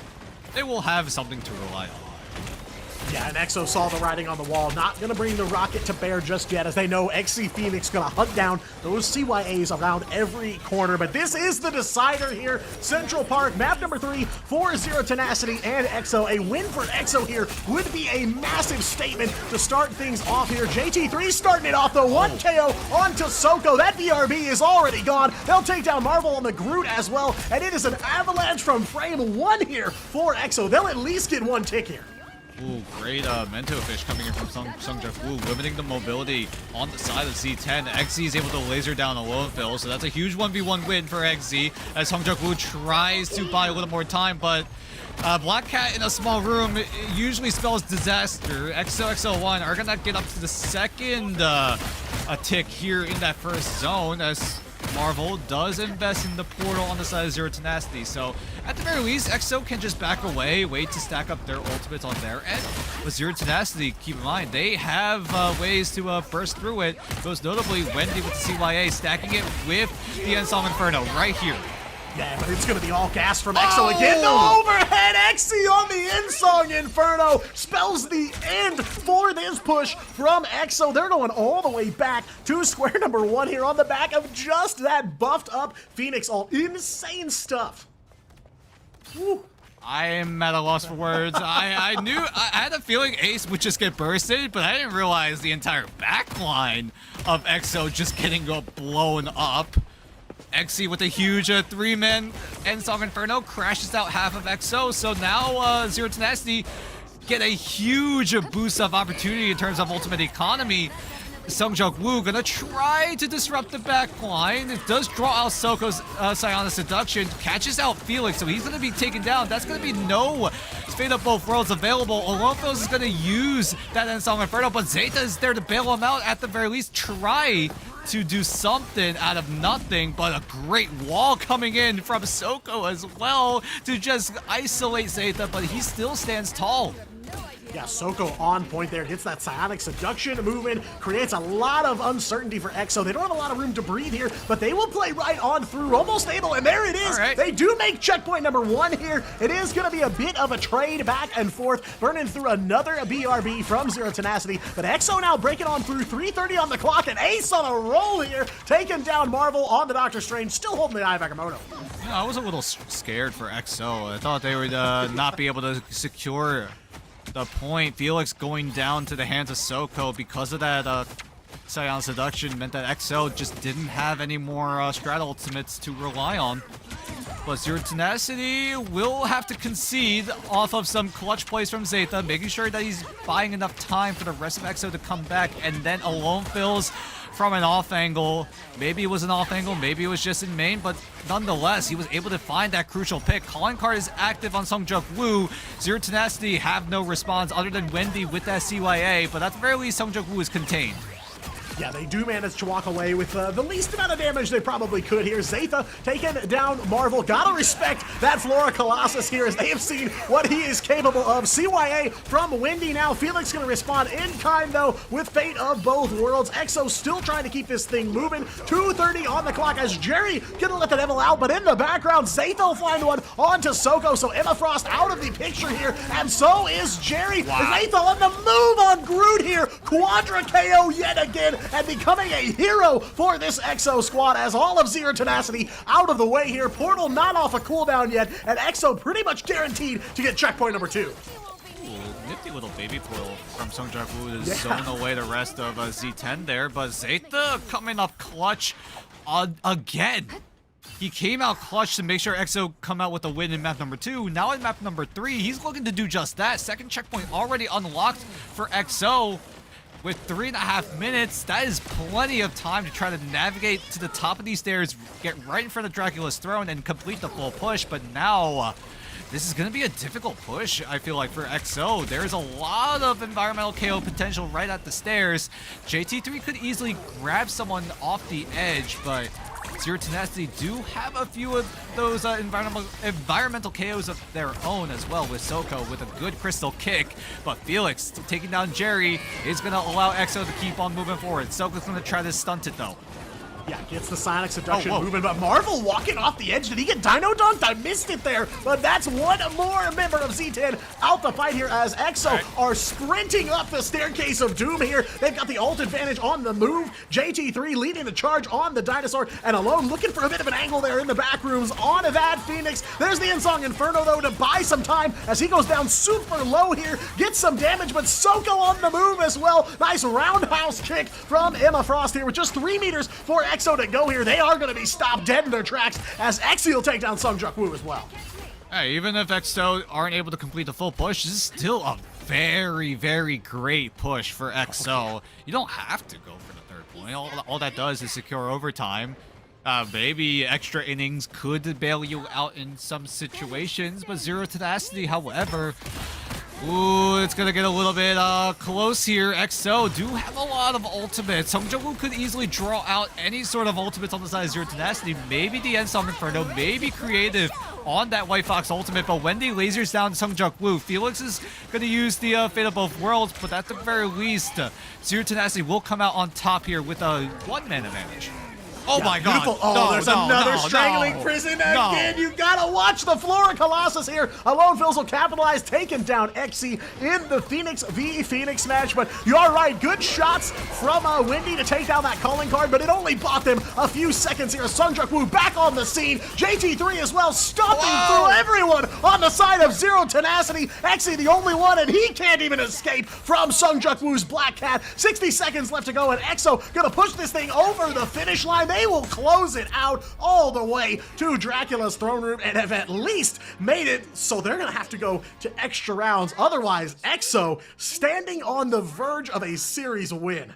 they will have something to rely on. Yeah, and EXO saw the writing on the wall. Not going to bring the rocket to bear just yet, as they know XC Phoenix going to hunt down those CYAs around every corner. But this is the decider here. Central Park, map number 3 for Zero Tenacity and EXO. A win for EXO here would be a massive statement to start things off here. JT3 starting it off, though. 1 KO onto Soko. That BRB is already gone. They'll take down Marvel on the Groot as well. And it is an avalanche from frame 1 here for EXO. They'll at least get 1 tick here. Ooh, great Mento Fish coming in from Sungjuk Woo, limiting the mobility on the side of Z10. XZ is able to laser down a Lone Fill, so that's a huge 1v1 win for XZ as Sungjuk Woo tries to buy a little more time, but Black Cat in a small room usually spells disaster. XO1 are gonna get up to the second tick here in that first zone as Marvel does invest in the portal on the side of Zero Tenacity, so at the very least, EXO can just back away, wait to stack up their ultimates on their end. With Zero Tenacity, keep in mind, they have ways to burst through it, most notably Wendy with the CYA, stacking it with the Ensong Inferno right here. Yeah, but it's going to be all gas from EXO again. No overhead XE on the Insong Inferno spells the end for this push from EXO. They're going all the way back to square number 1 here on the back of just that buffed up Phoenix ult. Insane stuff. Woo. I am at a loss for words. I had a feeling Ace would just get bursted, but I didn't realize the entire backline of EXO just getting blown up. XE with a huge 3-man Ensong Inferno crashes out half of EXO, so now Zero Tenacity get a huge boost of opportunity in terms of ultimate economy. Sungjuk Woo gonna try to disrupt the backline. It does draw out Soko's Psionic Seduction, catches out Felix, so he's gonna be taken down. That's gonna be no Fate of Both Worlds available. Olymphos is gonna use that Ensong Inferno, but Zeta is there to bail him out, at the very least try to do something out of nothing, but a great wall coming in from Soko as well to just isolate Zeta, but he still stands tall. Yeah, Soko on point there, hits that Psionic Seduction movement, creates a lot of uncertainty for EXO. They don't have a lot of room to breathe here, but they will play right on through, almost able, and there it is. Right. They do make checkpoint number 1 here. It is going to be a bit of a trade back and forth, burning through another BRB from Zero Tenacity, but EXO now breaking on through, 3:30 on the clock, and Ace on a roll here, taking down Marvel on the Doctor Strange, still holding the eye of Agamotto. Yeah, I was a little scared for EXO. I thought they would not be able to secure the point. Felix going down to the hands of Soko because of that Psionic Seduction meant that EXO just didn't have any more straddle ultimates to rely on. But Zero Tenacity will have to concede off of some clutch plays from Zeta, making sure that he's buying enough time for the rest of EXO to come back, and then Alone Fills from an off angle. Maybe it was an off angle, maybe it was just in main, but nonetheless, he was able to find that crucial pick. Calling card is active on Sungjuk Woo. Zero Tenacity have no response other than Wendy with that CYA, but at the very least, Sungjuk Woo is contained. Yeah, they do manage to walk away with the least amount of damage they probably could here. Zeta taking down Marvel. Gotta respect that Flora Colossus here as they have seen what he is capable of. CYA from Wendy now. Felix gonna respond in kind though with Fate of Both Worlds. EXO still trying to keep this thing moving. 2:30 on the clock as Jerry gonna let the devil out, but in the background, Zeta will find one onto Soko, so Emma Frost out of the picture here, and so is Jerry. Wow. Zeta on the move on Groot here. Quadra KO yet again, and becoming a hero for this EXO squad as all of Zero Tenacity out of the way here. Portal not off a cooldown yet, and EXO pretty much guaranteed to get checkpoint number 2. Ooh, nifty little baby portal from Sungjuk Woo to zone away the rest of Z10 there, but Zeta coming up clutch again. He came out clutch to make sure EXO come out with a win in map number 2. Now in map number 3, he's looking to do just that. Second checkpoint already unlocked for EXO. With 3.5 minutes, that is plenty of time to try to navigate to the top of these stairs, get right in front of Dracula's throne, and complete the full push. But now, this is going to be a difficult push, I feel like, for EXO. There's a lot of environmental KO potential right at the stairs. JT3 could easily grab someone off the edge, but Zero Tenacity do have a few of those environmental KOs of their own as well, with Soko with a good crystal kick. But Felix taking down Jerry is going to allow EXO to keep on moving forward. Soko's going to try to stunt it though. Yeah, gets the Psionic Seduction moving, but Marvel walking off the edge. Did he get Dino Dunked? I missed it there, but that's one more member of Z10 out the fight here as EXO are sprinting up the staircase of doom here. They've got the ult advantage on the move. JT3 leading the charge on the Dinosaur, and Alone looking for a bit of an angle there in the back rooms on that Phoenix. There's the Ensong Inferno though to buy some time as he goes down super low here, gets some damage, but Soko on the move as well. Nice roundhouse kick from Emma Frost here with just 3 meters for EXO to go here. They are going to be stopped dead in their tracks as XE will take down Sungjuk Woo as well. Hey, even if EXO aren't able to complete the full push, this is still a very, very great push for XO. You don't have to go for the third point. All that does is secure overtime. Maybe extra innings could bail you out in some situations, but Zero Tenacity, however, ooh, it's gonna get a little bit close here. XO do have a lot of ultimates. Sung Jung Woo could easily draw out any sort of ultimates on the side of Zero Tenacity. Maybe the End Song Inferno, maybe Creative on that White Fox ultimate, but Wendy lasers down Sung Jung Woo. Felix is gonna use the Fate of Both Worlds, but at the very least, Zero Tenacity will come out on top here with a one-man advantage. Oh Yeah, my god. beautiful. Oh, there's another strangling prison again. You gotta watch the Flora Colossus here. Alone Phils will capitalize, taking down Xe in the Phoenix v Phoenix match. But you are right, good shots from Wendy to take down that calling card, but it only bought them a few seconds here. Sung Jung Woo back on the scene. JT3 as well, stomping through everyone on the side of Zero Tenacity. Xe the only one, and he can't even escape from Sung Jung Woo's Black Cat. 60 seconds left to go, and XO gonna push this thing over the finish line. They will close it out all the way to Dracula's throne room and have at least made it, so they're gonna have to go to extra rounds. Otherwise, XO standing on the verge of a series win.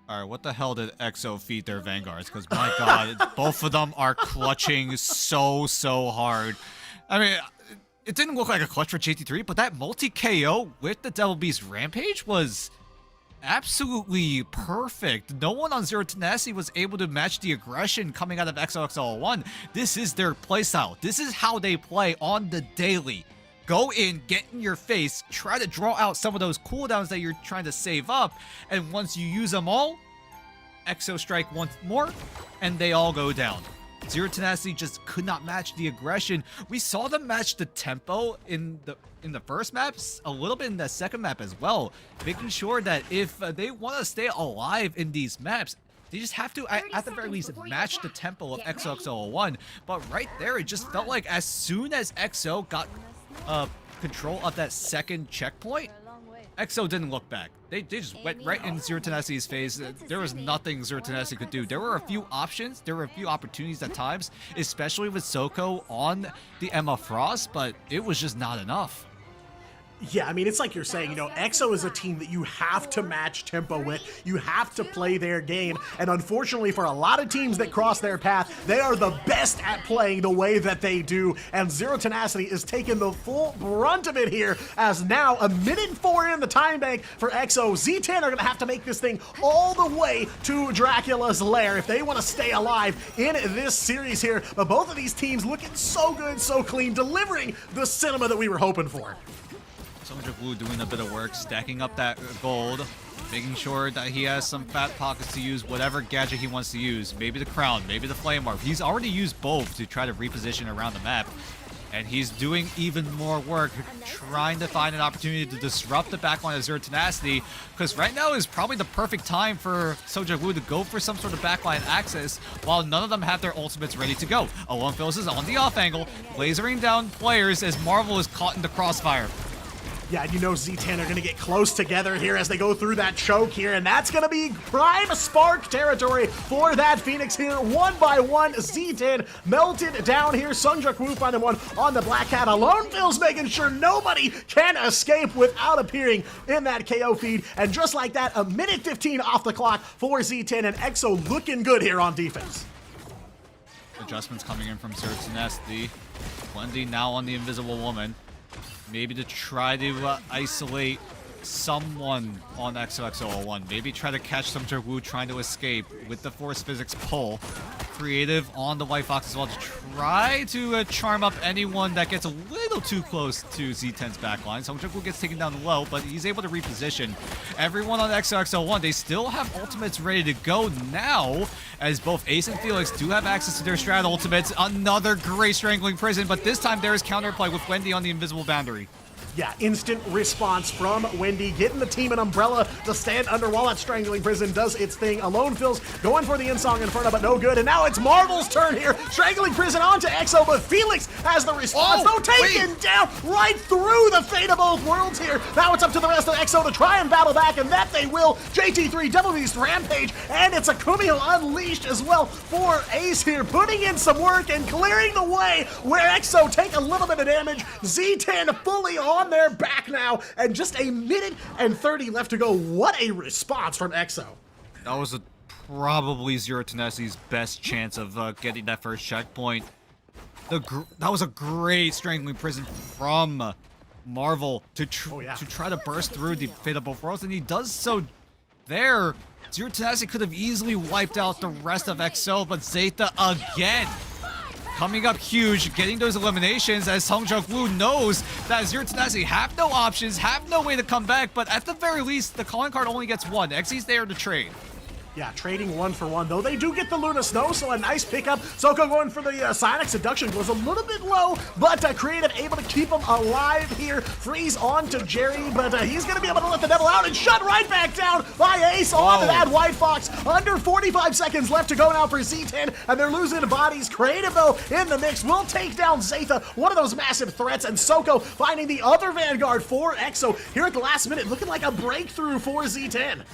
All right, what the hell did XO feed their Vanguards? Because my god, both of them are clutching so hard. I mean, it didn't look like a clutch for JT3, but that multi-KO with the Devil Beast Rampage was absolutely perfect. No one on Zero Tenacity was able to match the aggression coming out of XOXL1. This is their playstyle. This is how they play on the daily. Go in, get in your face, try to draw out some of those cooldowns that you're trying to save up, and once you use them all, XO strike once more, and they all go down. Zero Tenacity just could not match the aggression. We saw them match the tempo in the first maps, a little bit in the second map as well, making sure that if they want to stay alive in these maps, they just have to, at the very least, match the tempo of XOXO1. But right there, it just felt like as soon as XO got control of that second checkpoint, XO didn't look back. They just went right in Zero Tenacity's face. There was nothing Zero Tenacity could do. There were a few options. There were a few opportunities at times, especially with Soko on the Emma Frost, but it was just not enough. Yeah, I mean, it's like you're saying, you know, XO is a team that you have to match tempo with. You have to play their game. And unfortunately, for a lot of teams that cross their path, they are the best at playing the way that they do. And Zero Tenacity is taking the full brunt of it here, as now a minute 4 in the time bank for XO. Z10 are going to have to make this thing all the way to Dracula's lair if they want to stay alive in this series here. But both of these teams looking so good, so clean, delivering the cinema that we were hoping for. Sung Jung Woo doing a bit of work, stacking up that gold, making sure that he has some fat pockets to use whatever gadget he wants to use. Maybe the crown, maybe the flame orb. He's already used both to try to reposition around the map. And he's doing even more work, trying to find an opportunity to disrupt the backline of Zero Tenacity, because right now is probably the perfect time for Sung Jung Woo to go for some sort of backline access while none of them have their ultimates ready to go. Alone Phils is on the off angle, lasering down players as Marvel is caught in the crossfire. Yeah, and you know Z10 are going to get close together here as they go through that choke here, and that's going to be prime spark territory for that Phoenix here. One by one, Z10 melted down here. Sung Jung Woo finding one on the Black Cat. Alone Phil's making sure nobody can escape without appearing in that KO feed. And just like that, a minute 15 off the clock for Z10, and XO looking good here on defense. Adjustments coming in from Zero Tenacity. Wendy now on the Invisible Woman. Maybe to try to isolate someone on XOXO01. Maybe try to catch Sung Jung Woo trying to escape with the Force Physics pull. Creative on the White Fox as well to try to charm up anyone that gets a little too close to Z10's backline. Sung Jung Woo gets taken down low, but he's able to reposition. Everyone on XOXO1, they still have ultimates ready to go now, as both Ace and Felix do have access to their strat ultimates. Another great Strangling Prison, but this time there is counterplay with Wendy on the invisible boundary. Yeah, instant response from Wendy, getting the team an umbrella to stand under while that Strangling Prison does its thing. Alone Phil's going for the Insong Inferno, but no good. And now it's Marvel's turn here. Strangling Prison onto XO, but Felix has the response. Taken down right through the Fate of Both Worlds here. Now it's up to the rest of XO to try and battle back, and that they will. JT3, Devil Beast Rampage, and it's a Kumio Unleashed as well for Ace here, putting in some work and clearing the way where XO take a little bit of damage. Z10 fully on on their back now, and just a minute and 30 left to go. What a response from EXO. That was probably Zero Tenacity's best chance of getting that first checkpoint. That was a great Strangling Prison from Marvel to try to burst through the Fate of Both Worlds, and he does so there. Zero Tenacity could have easily wiped out the rest of EXO, but Zeta again coming up huge, getting those eliminations as Sung Jung-woo knows that Zero Tenacity have no options, have no way to come back, but at the very least, the calling card only gets one. Exy's there to trade. Yeah, trading 1 for 1, though they do get the Luna Snow, so a nice pickup. Soko going for the Sonic Seduction, goes a little bit low, but Creative able to keep him alive here. Freeze on to Jerry, but he's going to be able to let the Devil out and shut right back down by Ace onto that White Fox. Under 45 seconds left to go now for Z10, and they're losing bodies. Creative, though, in the mix, will take down Zeta, one of those massive threats, and Soko finding the other Vanguard for EXO here at the last minute, looking like a breakthrough for Z10.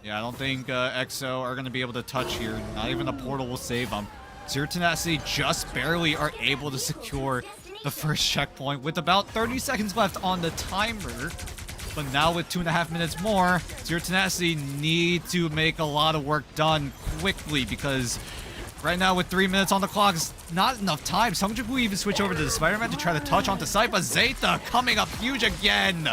Yeah, I don't think EXO are going to be able to touch here. Not even a portal will save them. Zero Tenacity just barely are able to secure the first checkpoint with about 30 seconds left on the timer. But now with 2.5 minutes more, Zero Tenacity need to make a lot of work done quickly because right now with 3 minutes on the clock, it's not enough time. Sung Jung-woo even switch over to the Spider-Man to try to touch onto site, but Zeta coming up huge again.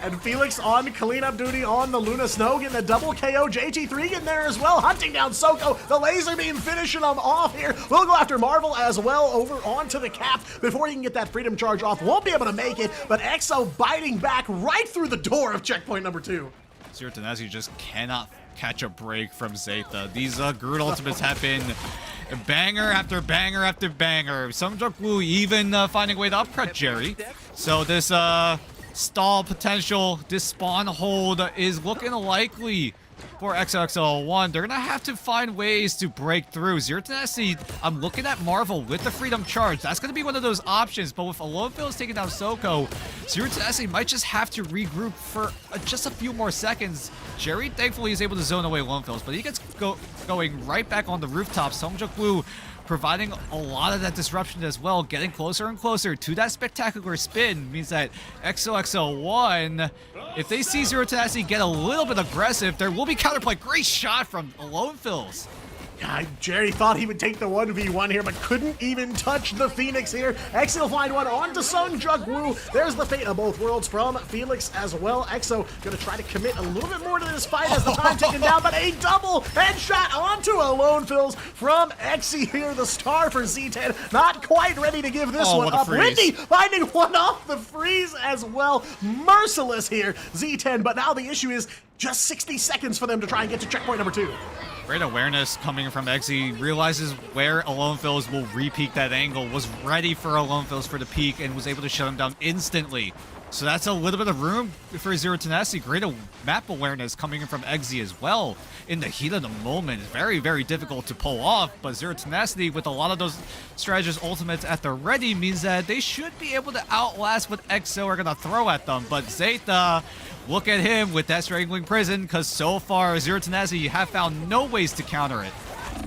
And Felix on cleanup duty on the Luna Snow, getting a double KO. JT3 getting there as well, hunting down Soko. The laser beam finishing him off here. We'll go after Marvel as well over onto the cap before he can get that freedom charge off. Won't be able to make it, but EXO biting back right through the door of checkpoint number 2. Zero Tenacity just cannot catch a break from Zeta. These Groot Ultimates have been banger after banger after banger. Sung Jung-woo even finding a way to upcut Jerry. So this stall potential, this spawn hold is looking likely for XOXO1. They're gonna have to find ways to break through. Zero Tenacity, I'm looking at Marvel with the freedom charge. That's gonna be one of those options, but with Alone Phil's taking down Soko, Zero Tenacity might just have to regroup for just a few more seconds. Jerry thankfully is able to zone away Alone Phil's, but he gets going right back on the rooftop. Sung Jung-woo providing a lot of that disruption as well, getting closer and closer to that spectacular spin means that XOXO1, if they see Zero Tenacity get a little bit aggressive, there will be counterplay. Great shot from Alone Phil's. Yeah, Jerry thought he would take the 1v1 here, but couldn't even touch the Phoenix here. EXO will find one onto Sung Jung-woo. There's the Fate of Both Worlds from Felix as well. EXO gonna try to commit a little bit more to this fight as the time ticking down, but a double headshot onto Alone Phil's from Exy here, the star for Z10. Not quite ready to give this one up. Wendy finding one off the freeze as well. Merciless here, Z10, but now the issue is just 60 seconds for them to try and get to checkpoint number 2. Great awareness coming from Exy, realizes where Alone Phil's will re-peak that angle, was ready for Alone Phil's for the peak, and was able to shut him down instantly. So that's a little bit of room for Zero Tenacity. Great map awareness coming in from Exy as well. In the heat of the moment, very, very difficult to pull off, but Zero Tenacity with a lot of those strategist ultimates at the ready means that they should be able to outlast what EXO are going to throw at them. But Zeta, look at him with that Strangling Prison, because so far Zero Tenacity have found no ways to counter it.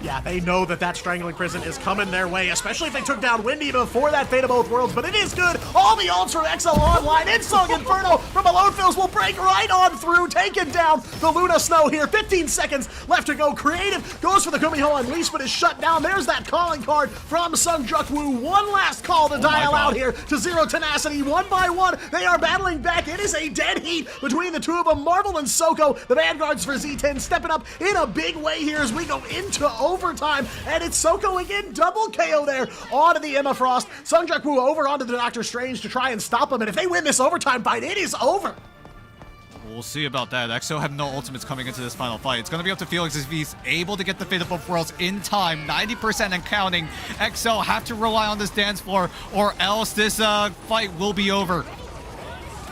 Yeah, they know that that Strangling Prison is coming their way, especially if they took down Wendy before that Fate of Both Worlds, but it is good. All the ults from EXO online. Insung Inferno from Alone Phil's will break right on through, taking down the Luna Snow here. 15 seconds left to go. Creative goes for the Kumiho Unleashed, but is shut down. There's that calling card from Sung Jung-woo. One last call to dial out here to Zero Tenacity. One by one, they are battling back. It is a dead heat between the two of them. Marvel and Soko, the Vanguards for Z10, stepping up in a big way here as we go into overtime, and it's Soko again, double KO there onto the Emma Frost. Sung Jung-woo over onto the Doctor Strange to try and stop him, and if they win this overtime fight, it is over. We'll see about that. EXO have no ultimates coming into this final fight. It's going to be up to Felix if he's able to get the Fate of Both Worlds in time, 90% and counting. EXO have to rely on this dance floor, or else this fight will be over.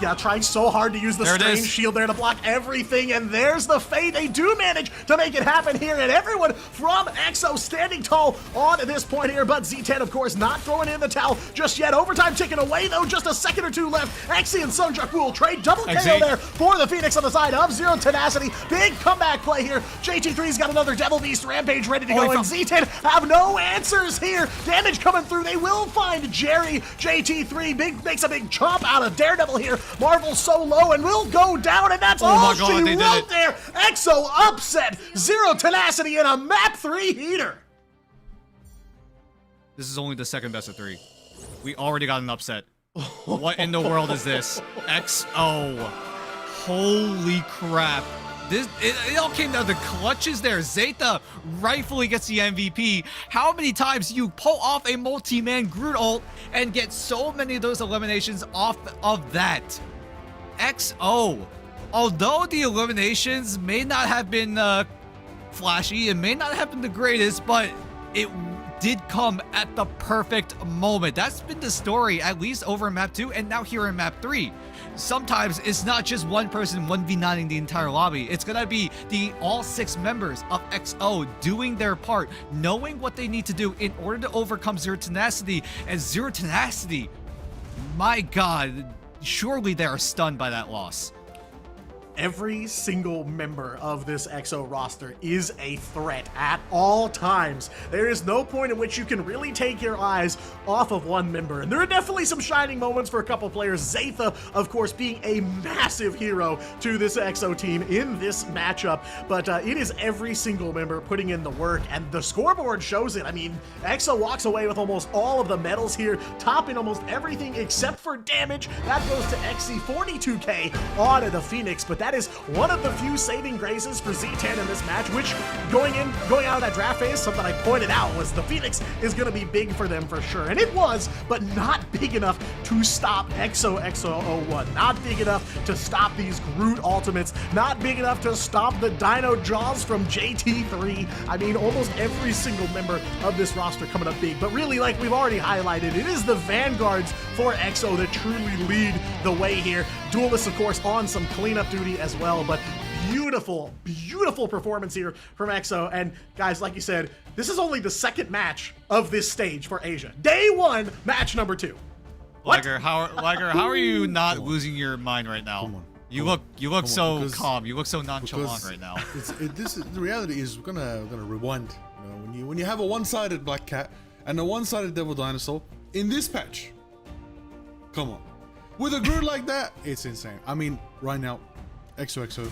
Yeah, trying so hard to use the There it strange is. shield there to block everything, and there's the fade. They do manage to make it happen here, and everyone from EXO standing tall on this point here, but Z10, of course, not throwing in the towel just yet. Overtime ticking away, though, just a second or two left. Exy and Sunjuk will trade double KO Exy. there for the Phoenix on the side of Zero Tenacity. Big comeback play here. JT3's got another Devil Beast Rampage ready to go, and Z10 have no answers here. Damage coming through. They will find Jerry. JT3 makes a big chomp out of Daredevil here. Marvel so low and will go down, and that's Oh all my God, she they did wrote it. there. EXO upset Zero Tenacity in a map 3 heater. This is only the second best of 3. We already got an upset. What in the world is this? XO. Holy crap. It all came down to clutches there. Zeta rightfully gets the MVP. How many times do you pull off a multi-man Groot ult and get so many of those eliminations off of that? XO. Although the eliminations may not have been flashy, it may not have been the greatest, but it did come at the perfect moment. That's been the story, at least over in map 2 and now here in map 3. Sometimes it's not just one person 1v9ing the entire lobby. It's gonna be all 6 members of XO doing their part, knowing what they need to do in order to overcome Zero Tenacity. And Zero Tenacity, my god, surely they are stunned by that loss. Every single member of this EXO roster is a threat at all times. There is no point in which you can really take your eyes off of one member. And there are definitely some shining moments for a couple players. Zeta, of course, being a massive hero to this EXO team in this matchup. But it is every single member putting in the work, and the scoreboard shows it. I mean, EXO walks away with almost all of the medals here, topping almost everything except for damage. That goes to XC 42k on the Phoenix, but that is one of the few saving graces for Z10 in this match, which going out of that draft phase, something I pointed out was the Phoenix is going to be big for them for sure. And it was, but not big enough to stop XO01. Not big enough to stop these Groot ultimates. Not big enough to stop the Dino Jaws from JT3. I mean, almost every single member of this roster coming up big. But really, like we've already highlighted, it is the vanguards for EXO that truly lead the way here. Duelists, of course, on some cleanup duty as well, but beautiful, beautiful performance here from EXO. And guys, like you said, this is only the second match of this stage for Asia. Day 1, match number 2. Liger, how are you not losing your mind right now? Come on. You look so because- calm. You look so nonchalant because right now. The reality is we're gonna rewind. You know, when you have a one-sided Black Cat and a one-sided Devil Dinosaur in this patch, come on, with a Groot like that, it's insane. I mean, right now, XOXO,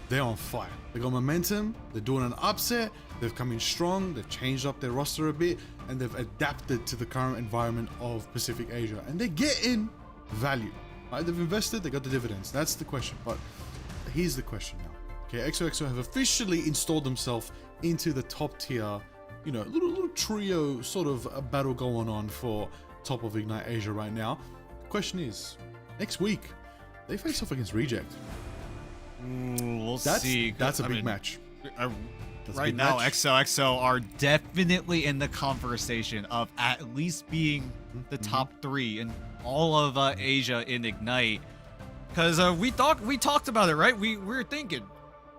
they're on fire. They got momentum. They're doing an upset. They've come in strong. They've changed up their roster a bit, and they've adapted to the current environment of Pacific Asia, and they're getting value. Right? They've invested. They got the dividends. That's the question. But here's the question now. Okay, XOXO have officially installed themselves into the top tier, you know, little trio sort of a battle going on for top of Ignite Asia right now. The question is, next week they face off against Reject. We'll see. That's a big match. That's a Right big now, match. XOXO are definitely in the conversation of at least being the top 3 in all of Asia in Ignite. Because we talked about it, right? We were thinking,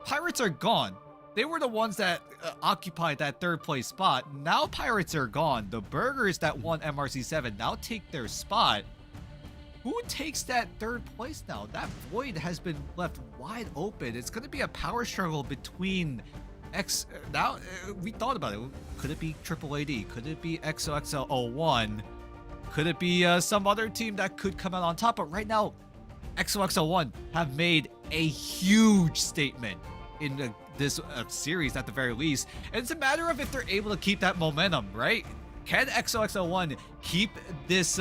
Pirates are gone. They were the ones that occupied that 3rd place spot. Now Pirates are gone. The Burgers that won MRC7 now take their spot. Who takes that 3rd place now? That void has been left wide open. It's going to be a power struggle between now we thought about it. Could it be Triple AD? Could it be XOXO01? Could it be some other team that could come out on top? But right now, XOXO1 have made a huge statement in this series at the very least. And it's a matter of if they're able to keep that momentum, right? Can XOXO1 keep this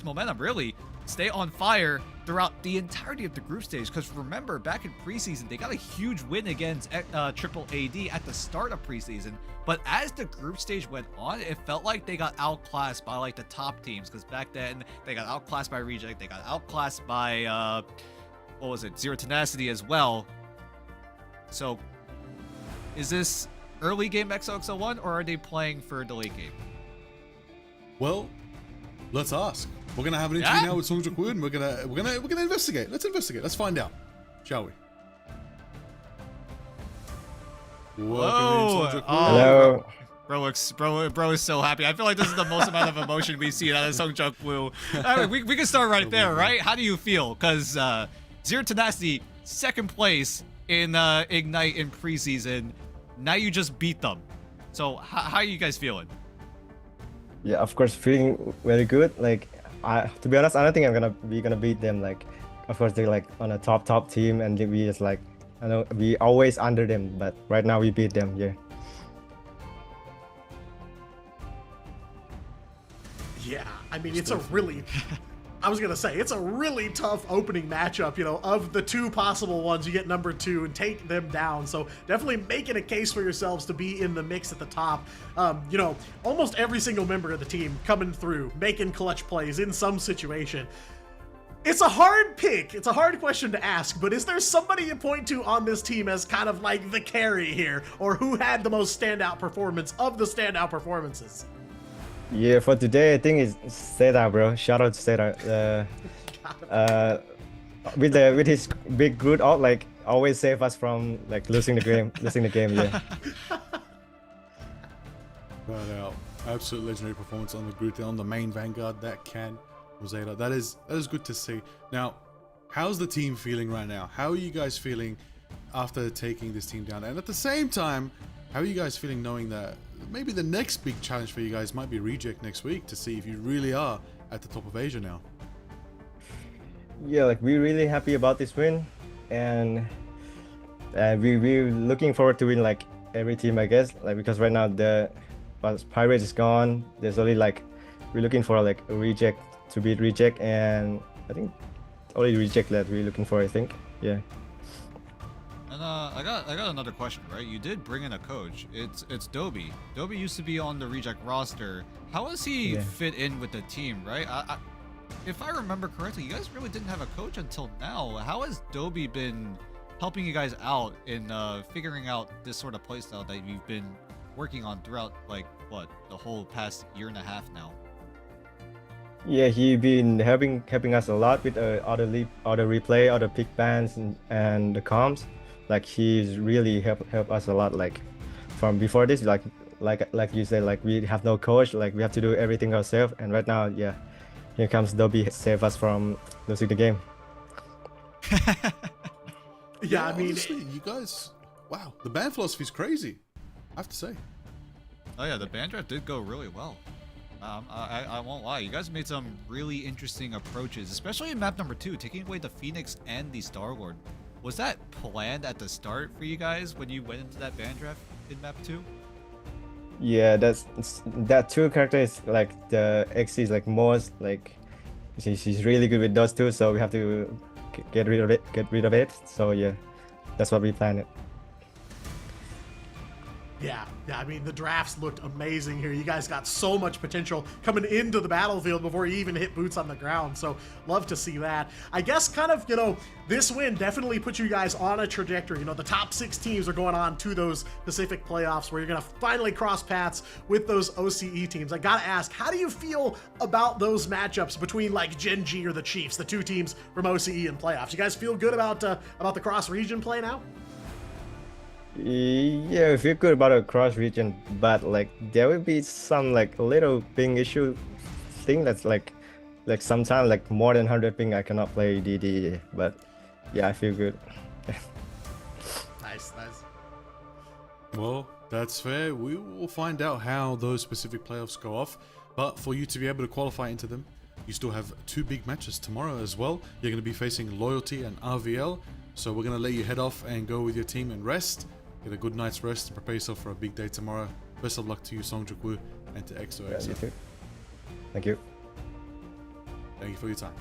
momentum, really stay on fire throughout the entirety of the group stage? Because remember, back in preseason, they got a huge win against Triple AD at the start of preseason. But as the group stage went on, it felt like they got outclassed by like the top teams. Because back then, they got outclassed by Reject, they got outclassed by what was it, Zero Tenacity as well. So, is this early game XOXO1, or are they playing for the late game? Well, let's ask. We're gonna have an interview now with Song Jok-woo, and we're gonna investigate. Let's investigate. Let's find out, shall we? Whoa! Hello. Bro is so happy. I feel like this is the most amount of emotion we've seen out of Song Jok-woo. We can start right there, right? How do you feel? Because Zero Tenacity, second place in Ignite in preseason. Now you just beat them. So how are you guys feeling? Yeah, of course, feeling very good. Like, to be honest, I don't think we're gonna beat them. Like, of course, they're like on a top team, and we just like, I know we always under them, but right now we beat them. Yeah. Yeah, I mean, it's a really, I was going to say, it's a really tough opening matchup, you know, of the two possible ones, you get number 2 and take them down. So definitely making a case for yourselves to be in the mix at the top. You know, almost every single member of the team coming through, making clutch plays in some situation. It's a hard pick. It's a hard question to ask, but is there somebody you point to on this team as kind of like the carry here, or who had the most standout performance of the standout performances? Yeah, for today, I think it's Seda, bro. Shout out to Seda. With his big good ult, like always save us from like losing the game. Yeah. Right out. Absolute legendary performance on the group, on the main Vanguard. That can Zeta. That is good to see. Now, how's the team feeling right now? How are you guys feeling after taking this team down? And at the same time, how are you guys feeling knowing that maybe the next big challenge for you guys might be Reject next week to see if you really are at the top of Asia now? Yeah, like we're really happy about this win, and we're looking forward to win like every team, I guess. Like because right now Pirates is gone. There's only like we're looking for like a Reject to beat Reject, and I think only Reject that we're looking for. I think, yeah. And I got another question, right? You did bring in a coach. It's Dobie. Dobie used to be on the Reject roster. How has he fit in with the team, right? If I remember correctly, you guys really didn't have a coach until now. How has Dobie been helping you guys out in figuring out this sort of playstyle that you've been working on throughout, like, what, the whole past year and a half now? Yeah, he been helping us a lot with auto replay, auto pick bans, and the comms. Like he's really help us a lot. Like from before this, like you said, like we have no coach. Like we have to do everything ourselves. And right now, yeah, here comes Dobie save us from losing the game. Yeah, I mean, honestly, you guys, wow, the ban philosophy is crazy, I have to say. Oh yeah, the ban draft did go really well. I won't lie, you guys made some really interesting approaches, especially in map number 2, taking away the Phoenix and the Star-Lord. Was that planned at the start for you guys when you went into that ban draft in map 2? Yeah, that 2 character is like the XC is like most like she's really good with those 2, so we have to get rid of it. So yeah, that's what we planned. Yeah, I mean, the drafts looked amazing here. You guys got so much potential coming into the battlefield before you even hit boots on the ground, so love to see that. I guess kind of, you know, this win definitely puts you guys on a trajectory. You know, the top 6 teams are going on to those Pacific playoffs where you're going to finally cross paths with those OCE teams. I gotta ask, how do you feel about those matchups between like Gen G or the Chiefs, the 2 teams from OCE in playoffs? You guys feel good about the cross-region play now? Yeah, we feel good about a cross region, but like there will be some like little ping issue thing that's like sometimes like more than 100 ping I cannot play DD, but yeah, I feel good. Nice. Well, that's fair. We will find out how those specific playoffs go off, but for you to be able to qualify into them, you still have 2 big matches tomorrow as well. You're going to be facing Loyalty and RVL, so we're going to let you head off and go with your team and rest. Get a good night's rest and prepare yourself for a big day tomorrow. Best of luck to you, Song Jok-woo, and to EXO. Yeah, you too. Thank you. Thank you for your time.